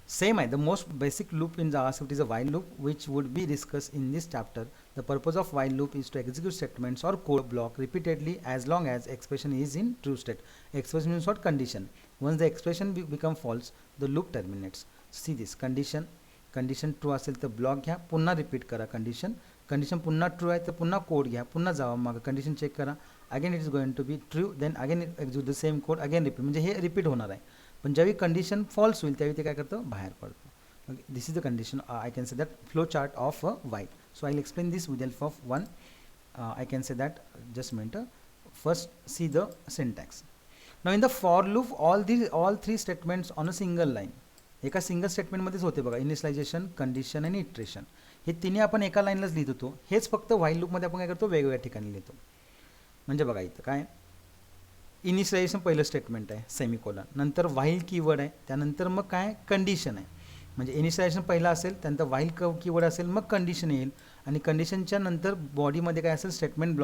सेम आहे. The most basic loop in JavaScript is a while loop which would be discuss in this chapter. The purpose of while loop is to execute statements or code block repeatedly as long as expression is in true state. Expression means what? Condition. Once the expression become false, the loop terminates. See this condition true असेल तर block घ्या, पुन्हा repeat करा condition पुन्हा true आहे तर पुन्हा code घ्या, पुन्हा जावा मागं कंडिशन चेक करा, again it is going to be true, then again execute the same code, again repeat. म्हणजे हे रिपीट होणार आहे. पण ज्यावेळी कंडिशन फॉल्स होईल त्यावेळी ते काय करतं, बाहेर पडतं. This is the condition. I can say that flow chart of a वाईल. So I will explain this with help of one. I can say that just minute. First see the syntax. Now in the for loop all three statements on a single line. एका single स्टेटमेंटमध्येच होते बघा. Initialisation, condition आणि iteration. हे तिन्ही आपण एका लाईनलाच लिहित होतो. हेच फक्त व्हाईल लूपमध्ये आपण काय करतो, वेगवेगळ्या ठिकाणी लिहितो. म्हणजे बघा इथं काय, इनिशियलायझेशन पहिलं स्टेटमेंट आहे सेमिकोलन, नंतर व्हाईल कीवर्ड आहे, त्यानंतर मग काय कंडिशन आहे. म्हणजे इनिशियलायझेशन पहिला असेल, त्यानंतर व्हाईल कीवर्ड असेल, मग कंडिशन येईल, आणि कंडिशनच्या नंतर बॉडीमध्ये काय असेल, स्टेटमेंट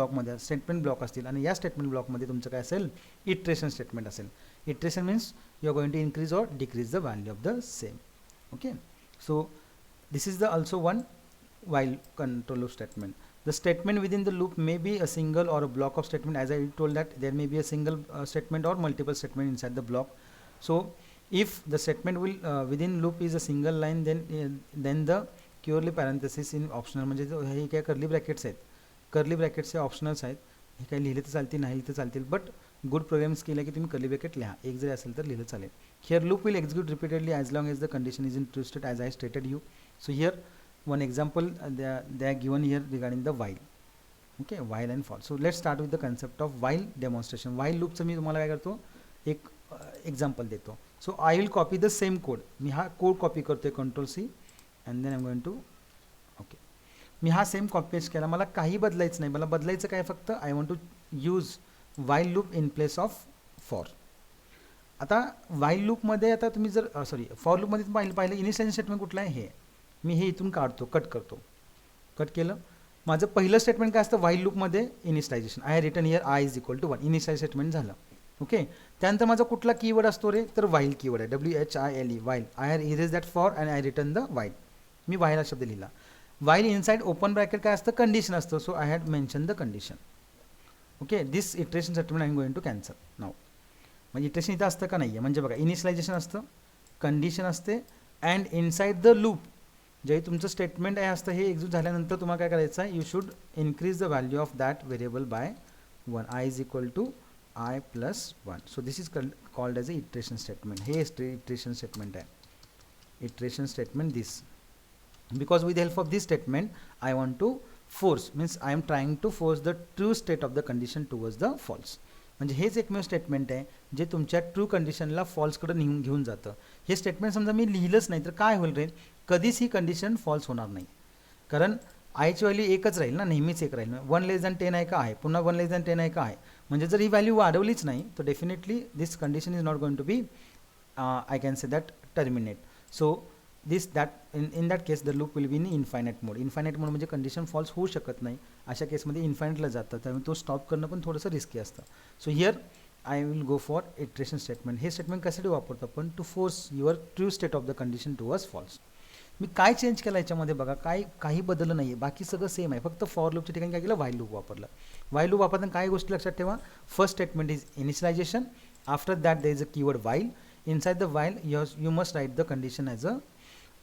ब्लॉक असतील, आणि या स्टेटमेंट ब्लॉकमध्ये तुमचं काय असेल, इटरेशन स्टेटमेंट असेल. Iteration means you are going to increase or decrease the value of the same. Okay, so this is the also one while control loop statement. The statement within the loop may be a single or a block of statement. As I told that there may be a single statement or multiple statement inside the block. So if the statement will within loop is a single line, then the curly parenthesis in optional, म्हणजे हे काय curly brackets आहेत, curly brackets हे optionals आहेत. हे काय लिहिले तर चालतील, नाही लिहिले तर चालतील, बट गुड प्रोग्राम स्किल आहे की तुम्ही कर्ली ब्रॅकेट लिहा. एक जरी असेल तर लिहिलं चालेल. Here loop will execute repeatedly as long as the condition is in true state as I stated you. So here one example they are given here regarding the while. Okay, while and for. So let start with the concept of while demonstration. While लूपचं मी तुम्हाला काय करतो, एक example देतो. So I will copy the same code. मी हा code copy करतो आहे, control C, and then I am going to. Okay, मी हा सेम कॉपी पेस्ट केला. मला काही बदलायचं नाही. मला बदलायचं काय, फक्त I want to use while loop in place of for. आता वाईल लूपमध्ये आता तुम्ही जर फॉर लूपमध्ये पाहिलं इनिशियलायझेशन स्टेटमेंट कुठलं आहे, हे मी हे इथून काढतो, कट करतो. कट केलं. माझं पहिलं स्टेटमेंट काय असतं वाईल लूपमध्ये, initialization. I return here i is equal to 1. Initialization statement झालं. ओके, त्यानंतर माझा कुठला कीवर्ड असतो रे, तर वाईल कीवर्ड आहे, WHILE, while. I have erase that for and I return the while. मी वाईल हा शब्द लिहिला. वाईल इनसाइड ओपन ब्रॅकेट काय असतं, कंडिशन असतं. So I had mention the condition. Okay, this iteration statement I am going to cancel now. म्हणजे iteration इथं असतं का नाही आहे, म्हणजे बघा इनिशियलायझेशन असतं, कंडिशन असते, अँड इनसाइड द लूप जे तुमचं स्टेटमेंट आहे असतं, हे एक्झिक्यूट झाल्यानंतर तुम्हाला काय करायचं आहे, you should increase the value of that variable by 1. I is equal to i plus 1. So this is called as a iteration statement. हे इटरेशन स्टेटमेंट आहे. Iteration statement this, because with the help of this statement I want to force, means I am trying to force the true state of the condition towards the false. म्हणजे हेच एकमेव statement आहे जे तुमच्या true कंडिशनला फॉल्सकडे घेऊन जातं. हे statement समजा मी लिहिलंच नाही तर काय होईल रे, कधीच ही कंडिशन फॉल्स होणार नाही, कारण आयची व्हॅल्यू एकच राहील ना, नेहमीच एक राहील. 1 10 आहे का आहे, पुन्हा 1 10 आहे का आहे. म्हणजे जर ही व्हॅल्यू वाढवलीच नाही तर definitely this condition is not going to be, I can say that terminate. So in that case the loop will be in infinite mode. Infinite mode म्हणजे कंडिशन फॉल्स होऊ शकत नाही, अशा केसमध्ये इन्फायनाईटला जातं, त्यामुळे तो स्टॉप करणं पण थोडंसं रिस्की असतं. So here I will go for iteration statement. हे स्टेटमेंट कशासाठी वापरतो आपण, to force your true state of the condition towards false. मी काय चेंज केलं याच्यामध्ये बघा, काही बदललं नाही आहे, बाकी सगळं सेम आहे, फक्त फॉर लूपच्या ठिकाणी काय केलं, व्हाईल लूप वापरलं. व्हाईल लूप वापरताना काय गोष्टी लक्षात ठेवा, first statement is initialization, after that there is a keyword while, inside the while you must write the condition as a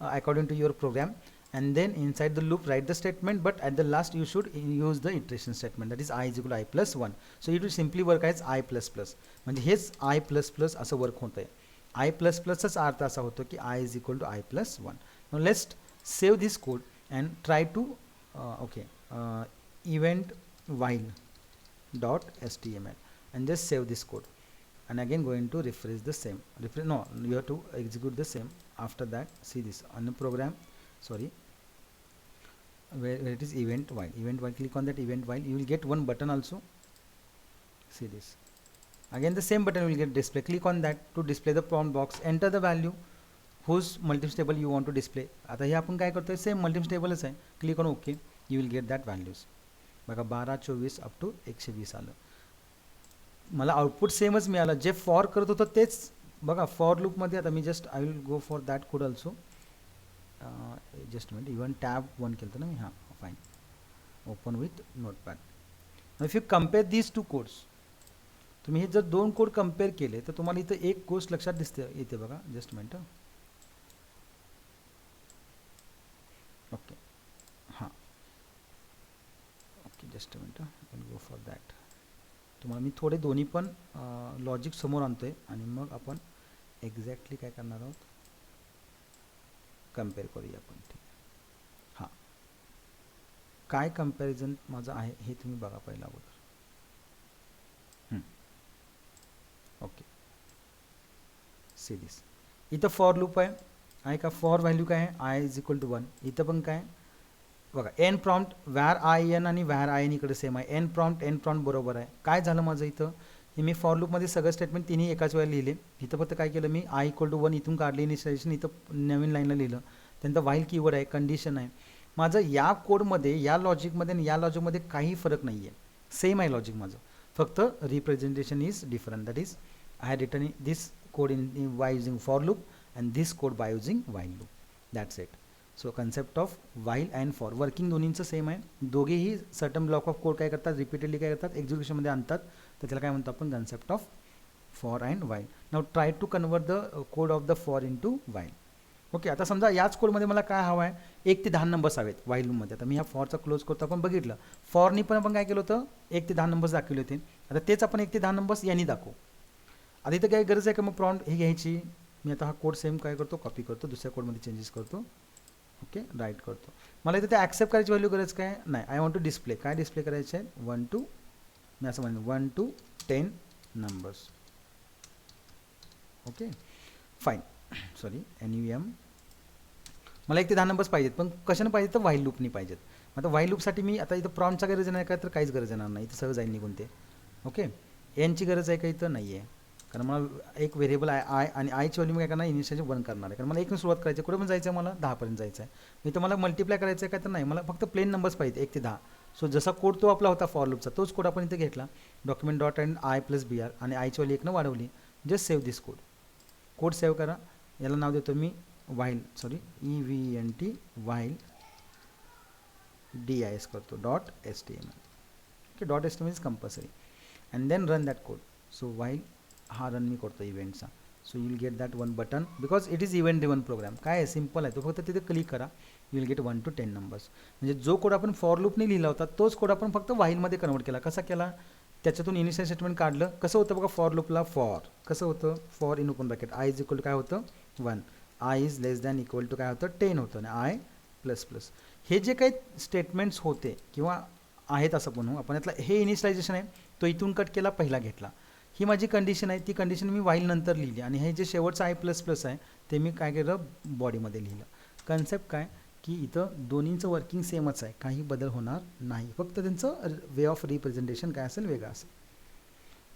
according to your program, and then inside the loop write the statement, but at the last you should use the iteration statement, that is I is equal to I plus 1. So it will simply work as I plus plus, म्हणजे हेच I plus plus असं work होतं आहे. I plus plusच अर्थ असा होतो की I is equal to I plus 1. Now let's save this code and try to event while dot html and just save this code, and again going to refresh the same, you have to execute the same. After that, see this on the program, sorry, where it is event while, click on that event while, you will get one button also. See this, again the same button will get display, click on that to display the prompt box, enter the value whose multiple table you want to display. आता हे आपण काय करतोय, same multiple टेबलच आहे, click on okay, you will get that values. बघा 12 24 up to 120 आलं, मला output सेमच मिळालं, जे फॉर करत होतं तेच. बघा फॉर लूपमध्ये आता मी just I will go for that code also, just minute, even tab 1 केलं ना मी, हां fine, open with notepad. If you compare these two codes, तुम्ही हे जर दोन कोड कम्पेअर केले तर तुम्हाला इथं एक गोष्ट लक्षात दिसते येते बघा, जस्ट मिनिट, ओके हां okay just minute, will go for that. तुम्हाला मी थोडे दोन्ही पण लॉजिक समोर आणतोय आणि मग आपण एक्झॅक्टली काय करणार आहोत, कम्पेअर करूया आपण. ठीक आहे, हां काय कम्पॅरिझन माझं आहे हे तुम्ही बघा पहिला अगोदर. ओके सी दिस, इथं फॉर लूप आहे का, फॉर व्हॅल्यू काय आहे आय इज इक्वल टू 1. इथं पण काय बघा, n prompt var i n आणि व्हॅर आय एन इकडे सेम आहे, एन प्रॉम्प्ट बरोबर आहे. काय झालं माझं इथं, हे मी फॉर लूपमध्ये सगळं स्टेटमेंट तिन्ही एकाच वेळेला लिहिले. इथं फक्त काय केलं मी, आय इक्वल टू 1 इथून काढले इनिशियलायझेशन, इथं नवीन लाईनला लिहिलं. त्यानंतर व्हाईल कीवर्ड आहे, कंडिशन आहे. माझं या कोडमध्ये, या लॉजिकमध्ये आणि या लॉजिकमध्ये काही फरक नाही आहे, सेम आहे लॉजिक माझं, फक्त representation is different. That is I had written this code in by using for loop and this code by using while loop, that's it. So concept of while and for working दोन्हींचं same आहे. दोघेही certain block of code काय करतात, repeatedly काय करतात, एक्झिक्युशनमध्ये आणतात, तर त्याला काय म्हणतो आपण, concept of for and while. Now try to convert the code of the for into while. Okay, आता समजा याच कोडमध्ये मला काय हवं आहे, 1 ते 10 नंबर्स हवेत व्हाईल लूपमध्ये. आता मी ह्या फॉरचा क्लोज करतो, आपण बघितलं फॉरनी पण आपण काय केलं होतं, 1 ते 10 नंबर्स दाखवले होते. आता तेच आपण 1 ते 10 नंबर्स यांनी दाखवू. आता इथं काय गरज आहे का मग प्रॉम्प्ट हे घ्यायची, मी आता हा कोड सेम काय करतो, कॉपी करतो, दुसऱ्या कोडमध्ये चेंजेस करतो, ओके राईट करतो. मला इथे ते ॲक्सेप्ट करायची व्हॅल्यू गरज काय नाही, आय वॉन्ट टू डिस्प्ले, काय डिस्प्ले करायचे आहे, 1 to, मी असं म्हणेन 1 to 10 numbers. Okay fine, sorry NUM, मला 1 ते 10 नंबर्स पाहिजेत, पण कशाने पाहिजे तर व्हाईल लूपनी पाहिजेत. आता व्हाईल लूपसाठी मी आता इथं प्रॉम्प्टचा गरज नाही का, तर काहीच गरज येणार नाही, इथं सगळं जाईल निघून ते. ओके, एनची गरज आहे का इथं नाही आहे, कारण मला एक व्हेरिएबल आहे आय, आणि आयची व्हॅल्यू मी काय करणार, इनिशियली 1 करणार आहे, कारण मला 1 सुरुवात करायची आहे. कुठे पण जायचं आहे मला, 10 पर्यंत जायचं आहे. इथं मला मल्टिप्लाय करायचं आहे काय तर नाही, मला फक्त प्लेन नंबर्स पाहिजे 1 ते 10. सो जसा कोड तो आपला होता फॉर लूपचा, तोच कोड आपण इथे घेतला, document dot and i plus BR, आणि आयची व्हॅल्यू 1 वाढवली. Just save this code save करा. याला नाव देतो मी while, sorry EVENT while DIS करतो .html. Okay, .html is compulsory, and then run that code. So while हा रन मी करतो इव्हेंटचा. So you will get that 1 button, because it is event driven program. काय आहे, सिम्पल आहे, तो फक्त तिथे क्लिक करा, you will gate 1 to 10 numbers. म्हणजे जो कोड आपण फॉर लूपने लिहिला होता तोच कोड आपण फक्त व्हाईलमध्ये कन्वर्ट केला. कसा केला, त्याच्यातून इनिशियल स्टेटमेंट काढलं. कसं होतं बघा, फॉर लूपला फॉर कसं होतं, for in open bracket i is equal to काय होतं 1, i is less than equal to काय होतं 10 होतं, आणि आय प्लस प्लस. हे जे काही स्टेटमेंट्स होते किंवा आहेत असं म्हणू आपण, यातलं हे इनिशियलायझेशन आहे, तो इथून कट केला, पहिला घेतला. ही माझी कंडिशन आहे, ती कंडिशन मी व्हाईल नंतर लिहिली, आणि हे जे शेवटचं आय प्लस प्लस आहे ते मी काय केलं, बॉडीमध्ये लिहिलं. कन्सेप्ट काय की इथं दोन्हींचं वर्किंग सेमच आहे, काही बदल होणार नाही, फक्त त्यांचं वे ऑफ रिप्रेझेंटेशन काय असेल वेगळं असेल.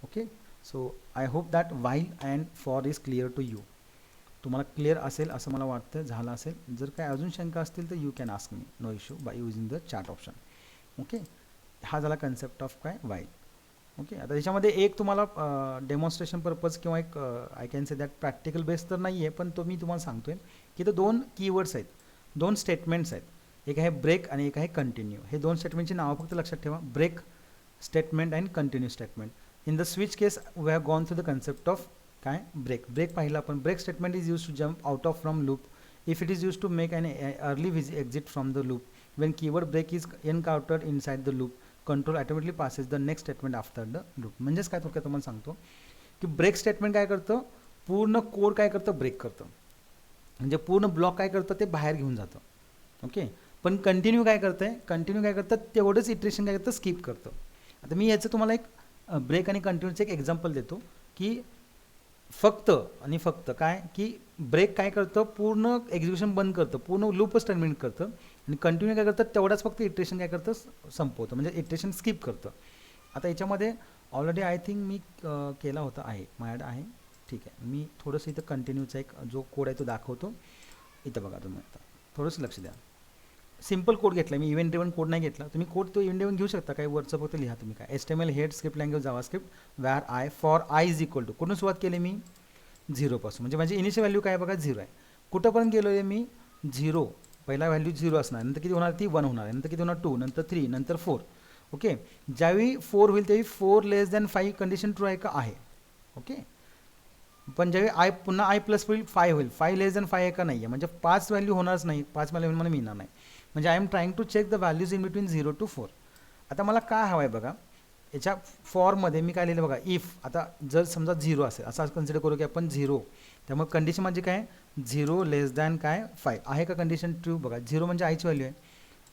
Okay, so I hope that while and for is clear to you. तुम्हाला क्लिअर असेल असं मला वाटतं, झालं असेल. जर काय अजून शंका असतील तर you can ask me, no issue, by using the chat option. Okay, हा झाला कन्सेप्ट ऑफ काय व्हाईल. ओके, आता त्याच्यामध्ये एक तुम्हाला डेमॉन्स्ट्रेशन पर्पज किंवा एक I can say that practical base तर नाही आहे, पण तो मी तुम्हाला सांगतोय की इथं 2 कीवर्ड्स आहेत, 2 स्टेटमेंट्स आहेत, एक आहे ब्रेक आणि एक आहे कंटिन्यू. हे 2 स्टेटमेंटची नावं फक्त लक्षात ठेवा, break statement and continue statement. In the switch case we have gone through the concept of काय ब्रेक. ब्रेक पाहिलं आपण, break statement is use to jump out of from loop if it is used to make an early exit from the loop. When keyword break is encountered inside the loop, control automatically passes the next statement after the loop. म्हणजेच काय थोडक्यात तुम्हाला सांगतो की break statement काय करतं, पूर्ण code काय करतं, ब्रेक करतं. म्हणजे पूर्ण ब्लॉक काय करतं, ते बाहेर घेऊन जातं. ओके. पण कंटिन्यू काय करतं, तेवढंच इटरेशन काय करतं, स्किप करतं. आता मी याचं तुम्हाला एक ब्रेक आणि कंटिन्यूचं एक एक्झाम्पल देतो की फक्त काय की ब्रेक काय करतं, पूर्ण एक्झिक्युशन बंद करतं, पूर्ण लूपच टर्मिनेट करतं. आणि कंटिन्यू काय करतं, तेवढाच फक्त इटरेशन काय करतं, संपवतं, म्हणजे इटरेशन स्किप करतं. आता याच्यामध्ये ऑलरेडी आय थिंक मी केला होता, आहे माझ्याकडे आहे. ठीक आहे, मी थोडंसं इथं कंटिन्यूचा एक जो कोड आहे तो दाखवतो. इथं बघा तुम्ही, आता थोडंसं लक्ष द्या. सिम्पल कोड घेतला मी, इव्हेंट ड्रिव्हन कोड नाही घेतला. तुम्ही कोड तो इव्हेंट ड्रिव्हन घेऊ शकता, काही वरचं फक्त लिहा तुम्ही. काय HTML head script language JavaScript var i for i is equal to, कुठून सुरुवात केली मी, 0 पासून. म्हणजे माझी इनिशियल व्हॅल्यू काय बघा, 0 आहे. कुठंपर्यंत गेलो आहे मी, 0. पहिला व्हॅल्यू 0 असणार, नंतर किती होणार, ती 1 होणार आहे, नंतर किती होणार, 2, नंतर 3, नंतर 4. ओके. ज्यावेळी 4 होईल त्यावेळी 4 लेस दॅन 5 कंडिशन ट्रू आहे का, आहे. ओके. पण ज्यावेळी पुन्हा आय प्लस होईल 5 होईल, 5 लेस दॅन 5 आहे का, नाही आहे. म्हणजे 5 व्हॅल्यू होणारच नाही, 5 व्हॅल्यू मला मिळणार नाही. म्हणजे I am trying to check the values in between 0 to 4. आता मला काय हवं आहे बघा, याच्या फॉरमध्ये मी काय लिहिलं बघा, इफ. आता जर समजा 0 असेल, असं कन्सिडर करू की आपण 0, त्यामुळे कंडिशन म्हणजे काय, 0 लेस दॅन काय 5 आहे का कंडिशन ट्रू. बघा 0 म्हणजे आयची व्हॅल्यू आहे,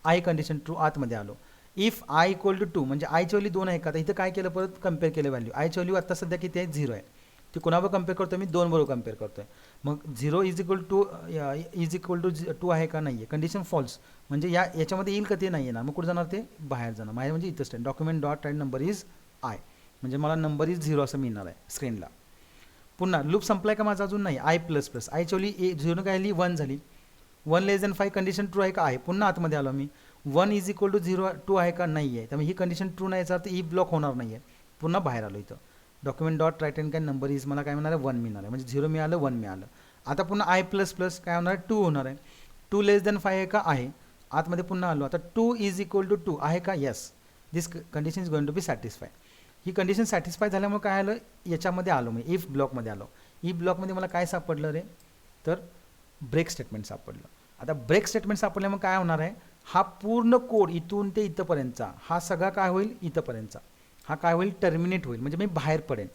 आय कंडिशन ट्रू, आतमध्ये आलो. इफ आय इक्वल टू 2 म्हणजे आयची व्हॅल्यू 2 आहे का. आता इथं काय केलं, परत कम्पेअर केलं व्हॅल्यू. आयची व्हॅल्यू आता सध्या किती आहे, 0 आहे. ती कोणाबरोबर कम्पेअर करतो मी, 2 बरोबर कम्पेअर करतो आहे. मग 0 इज इक्वल टू 2 आहे का, नाही आहे. कंडिशन फॉल्स म्हणजे याच्यामध्ये येईल का, ते नाही येणार. मग कुठं जाणार, ते बाहेर जाणार. माझ्या म्हणजे इथंच आहे, document dot write number is i, म्हणजे मला नंबर इज 0 असं मिळणार आहे स्क्रीनला. पुन्हा लूप संपलाय का माझा, अजून नाही. आय प्लस प्लस आयची व्हॅल्यू 0 काय आली, 1 झाली. 1 लेस दॅन 5 कंडिशन ट्रू आहे का, आहे. पुन्हा आतमध्ये आलो मी, 1 इज इक्वल टू 2 आहे का, नाही आहे. त्यामुळे ही कंडिशन ट्रू नाही, याचा अर्थ ई ब्लॉक होणार नाही आहे. पुन्हा बाहेर आलो इथं, डॉक्युमेंट डॉट राईट अँड काय नंबर इज, मला काय मिळणार आहे, 1 मिळणार आहे. म्हणजे 0 मिळालं, 1 मिळालं. आता पुन्हा आय प्लस प्लस काय होणार आहे, 2 होणार आहे. 2 लेस दॅन 5 आहे का, आहे. आतमध्ये पुन्हा आलो, आता 2 इज इक्वल टू 2 आहे का, yes. This condition is going to be satisfy. ही कंडिशन सॅटिस्फाय झाल्यामुळे काय आलं, याच्यामध्ये आलो मी, इफ ब्लॉकमध्ये आलो. इफ ब्लॉकमध्ये मला काय सापडलं रे, तर ब्रेक स्टेटमेंट सापडलं. आता ब्रेक स्टेटमेंट सापडल्यामुळे काय होणार आहे, हा पूर्ण कोड इथून ते इथंपर्यंतचा हा सगळा काय होईल, इथंपर्यंतचा हा काय होईल, टर्मिनेट होईल. म्हणजे मी बाहेर पडेन.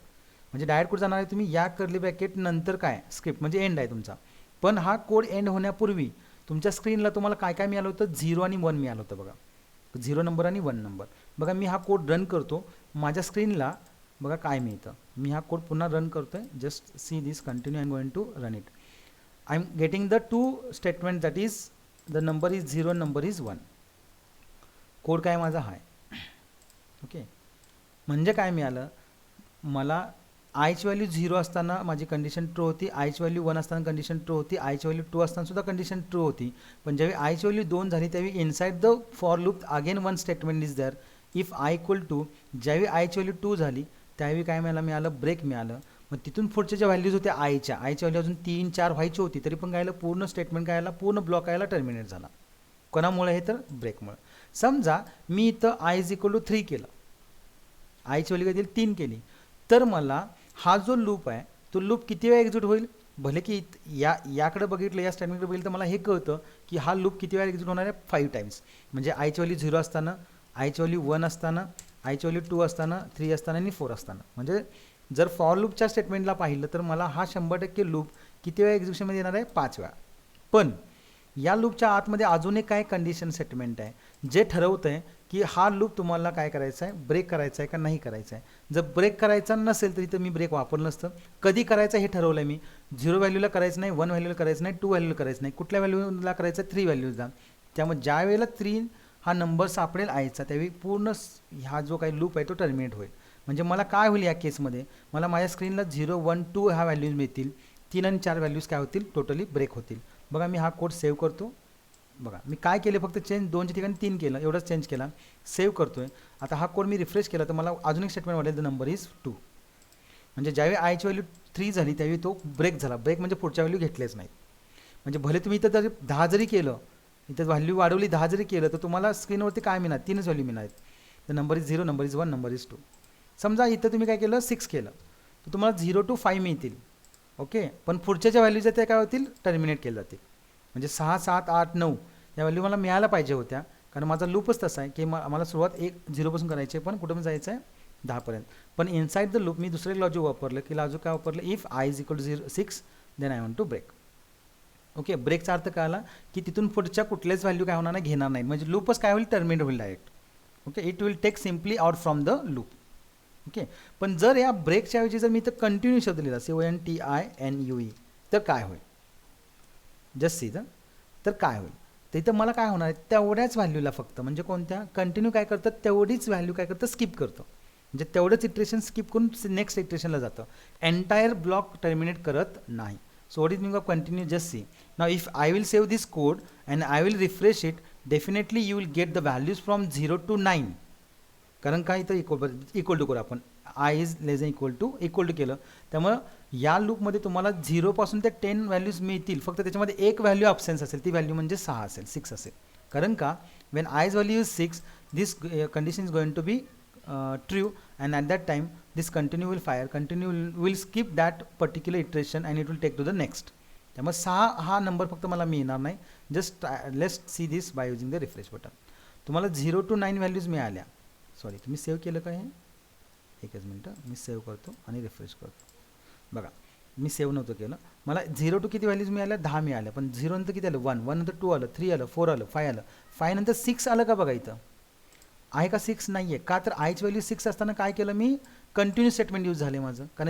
म्हणजे डायरेक्ट कुठे जाणार आहे तुम्ही, या कर्ली ब्रॅकेट नंतर काय स्क्रिप्ट म्हणजे एंड आहे तुमचा. पण हा कोड एंड होण्यापूर्वी तुमच्या स्क्रीनला तुम्हाला काय काय मिळालं होतं, 0 आणि 1 मिळालं होतं बघा. 0 नंबर आणि 1 नंबर. बघा मी हा कोड रन करतो, माझ्या स्क्रीनला बघा काय मिळतं. मी हा कोड पुन्हा रन करतो आहे, just see this, continue, I am going to run it. I am getting the 2 statement, that is the number is 0, number is 1. Code काय माझा हा आहे. ओके. म्हणजे काय मिळालं मला, आयची व्हॅल्यू 0 असताना माझी कंडिशन ट्रू होती, आयची व्हॅल्यू 1 असताना कंडिशन ट्रू होती, आयची व्हॅल्यू 2 असताना सुद्धा कंडिशन ट्रू होती. पण ज्यावेळी आयची व्हॅल्यू 2 झाली त्यावेळी inside the for loop again 1 statement is there. If i equal to, ज्यावेळी आयची व्हॅल्यू 2 झाली त्यावेळी काय मिळालं, ब्रेक मिळालं. मग तिथून पुढच्या ज्या व्हॅल्यूज होत्या आयची व्हॅल्यू अजून 3, 4 व्हायची होती, तरी पण काय आलं, पूर्ण स्टेटमेंट काय आला, पूर्ण ब्लॉक यायला टर्मिनेट झाला. कोणामुळे हे, तर ब्रेकमुळे. समजा मी इथं आय इज इक्वल टू 3 केलं, आयची व्हॅल्यू काय दिली, 3 केली, तर मला हा जो लूप आहे तो लूप किती वेळा एक्झिक्यूट होईल. भले की याकडे बघितलं, या स्टेटमेंटकडे बघितलं, तर मला हे कळतं की हा लूप किती वेळा एक्झिक्यूट होणार आहे, 5 टाइम्स. म्हणजे आयची व्हॅल्यू 0 असताना, आयची व्हॅल्यू 1 असताना, आयची व्हॅल्यू 2 असताना, 3 असताना आणि 4 असताना. म्हणजे जर फॉर लूपच्या स्टेटमेंटला पाहिलं तर मला हा 100% लूप किती वेळा एक्झिक्युशनमध्ये येणार आहे, 5 वेळा. पण या लूपच्या आतमध्ये अजून एक काय कंडिशन स्टेटमेंट आहे, जे ठरवतं आहे की हा लूप तुम्हाला काय करायचा आहे, ब्रेक करायचा आहे का नाही करायचा आहे. जर ब्रेक करायचा नसेल तरी तर मी ब्रेक वापरलं नसतं. कधी करायचं हे ठरवलं आहे मी, 0 व्हॅल्यूला करायचं नाही, 1 व्हॅल्यूला करायचं नाही, 2 व्हॅल्यूला करायचं नाही, कुठल्या व्हॅल्यूला करायचं, 3 व्हॅल्यूला. त्यामुळे ज्या वेळेला 3 हा नंबर सापडेल आयचा, त्यावेळी पूर्ण हा जो काही लूप आहे तो टर्मिनेट होईल. म्हणजे मला काय होईल या केसमध्ये, मला माझ्या स्क्रीनला 0, 1, 2 ह्या व्हॅल्यूज मिळतील, 3 आणि 4 व्हॅल्यूज काय होतील, टोटली ब्रेक होतील. बघा मी हा कोड सेव्ह करतो. बघा मी काय केले, फक्त चेंज 2च्या ठिकाणी 3 केलं, एवढंच चेंज केला, सेव्ह करतोय. आता हा कोड मी रिफ्रेश केला तर मला अजून एक स्टेटमेंट वाटेल, द नंबर इज 2. म्हणजे ज्यावेळी आयची व्हॅल्यू 3 झाली त्यावेळी तो ब्रेक झाला. ब्रेक म्हणजे पुढच्या व्हॅल्यू घेतलेच नाहीत. म्हणजे भले तुम्ही इथं जरी 10 जरी केलं, इथं व्हॅल्यू वाढवली 10 जरी केलं, तर तुम्हाला स्क्रीनवरती काय मिळणार, 3च व्हॅल्यू मिळणार आहेत. The number is 0, number is 1, number is 2. समजा इथं तुम्ही काय केलं, 6 केलं, तर तुम्हाला 0 to 5 मिळतील. ओके. पण पुढच्या ज्या व्हॅल्यूज आहेत त्या काय होतील, टर्मिनेट केल्या जातील. म्हणजे 6 7 8 9 या व्हॅल्यू मला मिळायला पाहिजे होत्या, कारण माझा लूपच तसा आहे की मला सुरुवात 0 पासून करायची आहे, पण कुठं पण जायचं आहे 10 पर्यंत. पण इनसाइड द लूप मी दुसरे लॉजिक वापरलं की लॉजिक काय वापरलं, if i is equal to 6 then i want to break. Okay, ब्रेकचा अर्थ काय आला की तिथून पुढच्या कुठल्याच व्हॅल्यू काय होणार नाही, घेणार नाही, म्हणजे लूपच काय होईल, टर्मिनेट होईल direct. Okay, it will take simply out from the loop. Okay, पण जर या ब्रेकच्या ऐवजी जर मी इथं कंटिन्यू शब्द लिहिला CONTINUE तर काय होईल, जस्ट सी तर काय होईल, तर इथं मला काय होणार आहे, तेवढ्याच व्हॅल्यूला फक्त, म्हणजे कोणत्या, कंटिन्यू काय करतं, तेवढीच व्हॅल्यू काय करतं, स्किप करतं, म्हणजे तेवढंच इटरेशन स्किप करून नेक्स्ट इटरेशनला जातं, एंटायर ब्लॉक टर्मिनेट करत नाही. So what is meaning of continue, just see. Now if I will save this code and I will refresh it, definitely you will get the values from 0 to 9. कारण काय इथं equal to करू आपण, i is less equal to केलं, त्यामुळं या लूपमध्ये तुम्हाला 0 पासून ते 10 व्हॅल्यूज मिळतील, फक्त त्याच्यामध्ये एक व्हॅल्यू अब्सेन्स असेल, ती व्हॅल्यू म्हणजे 6 असेल, 6 असेल. कारण का, when i's value is 6 this condition is going to be true, and at that time this continue will fire, continue will skip that particular iteration and it will take to the next. त्यामुळे 6 हा number फक्त मला मिळणार नाही. Just let's see this by using the refresh button. तुम्हाला 0 to 9 values मिळाल्या. Sorry, तुम्ही save केलं का हे, एकच मिनटं मी सेव्ह करतो आणि रिफ्रेश करतो. बघा, मी सेव्ह नव्हतं केलं, मला 0 to किती व्हॅल्यूज मिळाल्या, 10 मिळाल्या, पण 0 नंतर किती आलं, 1 नंतर 2 आलं, 3 आलं, 4 आलं, 5 आलं, 5 नंतर 6 आलं का, बघा इथं आहे का 6 नाही आहे का, तर आयची व्हॅल्यू 6 असताना काय केलं मी, कंटिन्यू स्टेटमेंट यूज झाले माझं, कारण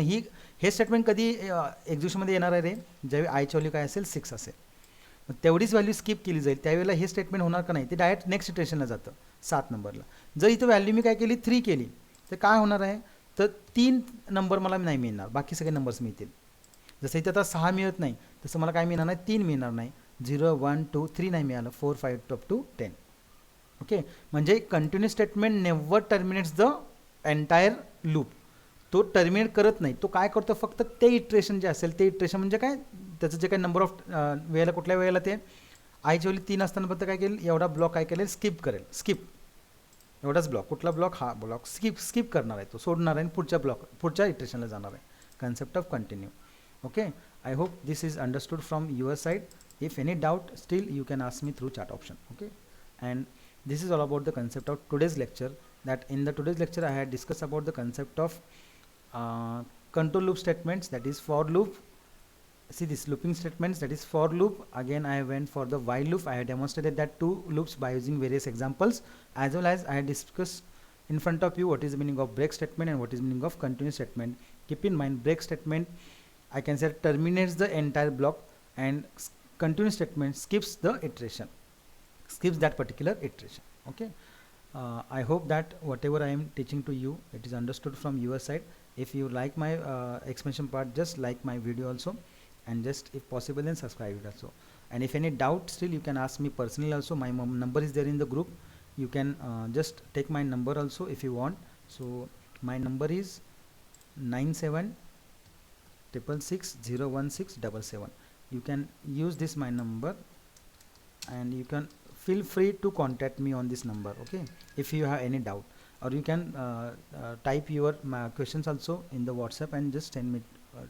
हे स्टेटमेंट कधी एक्झिक्युशनमध्ये येणार आहे रे, ज्यावेळी आयची व्हॅल्यू काय असेल, 6 असेल, मग तेवढीच व्हॅल्यू स्किप केली जाईल, त्यावेळेला हे स्टेटमेंट होणार का नाही, ते डायरेक्ट नेक्स्ट इटरेशनला जातं 7 नंबरला. जर इथं व्हॅल्यू मी काय केली, 3 केली, तर काय होणार आहे, तर 3 नंबर मला नाही मिळणार, बाकी सगळे नंबर्स मिळतील. जसं इथं आता 6 मिळत नाही, तसं मला काय मिळणार नाही, 3 मिळणार नाही, 0 1 2 3 नाही मिळालं, 4 5 अप टू 10. ओके, म्हणजे continue statement never terminates the entire loop, तो टर्मिनेट करत नाही, तो काय करतो, फक्त ते इटरेशन जे असेल, ते इटरेशन म्हणजे काय, त्याचं जे काही नंबर ऑफ वेळेला, कुठल्या वेळेला ते आयची व्हॅल्यू 3 असताना फक्त काय केलं, एवढा ब्लॉक काय केलेल, स्किप करेल, स्किप एवढाच ब्लॉक, कुठला ब्लॉक, हा ब्लॉक स्किप करणार आहे, तो सोडणार आहे आणि पुढच्या इटरेशनला जाणार आहे. Concept of continue. Okay, I hope this is understood from your side. If any doubt still you can ask me through chat option. Okay, and this is all about the concept of today's lecture. That in the today's lecture I had discussed about the concept of control loop statements, that is for loop. See this looping statements, that is for loop. Again I went for the while loop. I had demonstrated that two loops by using various examples, as well as I had discussed in front of you what is the meaning of break statement and what is the meaning of continue statement. Keep in mind, break statement I can say terminates the entire block, and continue statement skips the iteration, skips that particular iteration. Okay, I hope that whatever I am teaching to you, it is understood from your side. If you like my explanation part, just like my video also, and just if possible then subscribe it also. And if any doubt still, you can ask me personally also. My number is there in the group, you can just take my number also if you want. So my number is 9766601677. You can use this my number, and you can feel free to contact me on this number. Okay, if you have any doubt, or you can type your questions also in the WhatsApp and just send me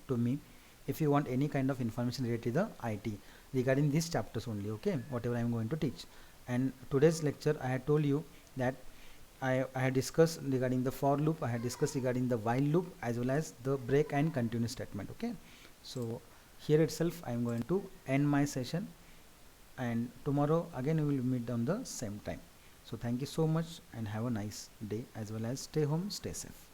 to me if you want any kind of information related to the IT regarding these chapters only. Okay, whatever I am going to teach. And today's lecture I had told you that I had discussed regarding the for loop, I had discussed regarding the while loop, as well as the break and continue statement. Okay, so here itself I am going to end my session, and tomorrow again we will meet on the same time. So thank you so much, and have a nice day, as well as stay home, stay safe.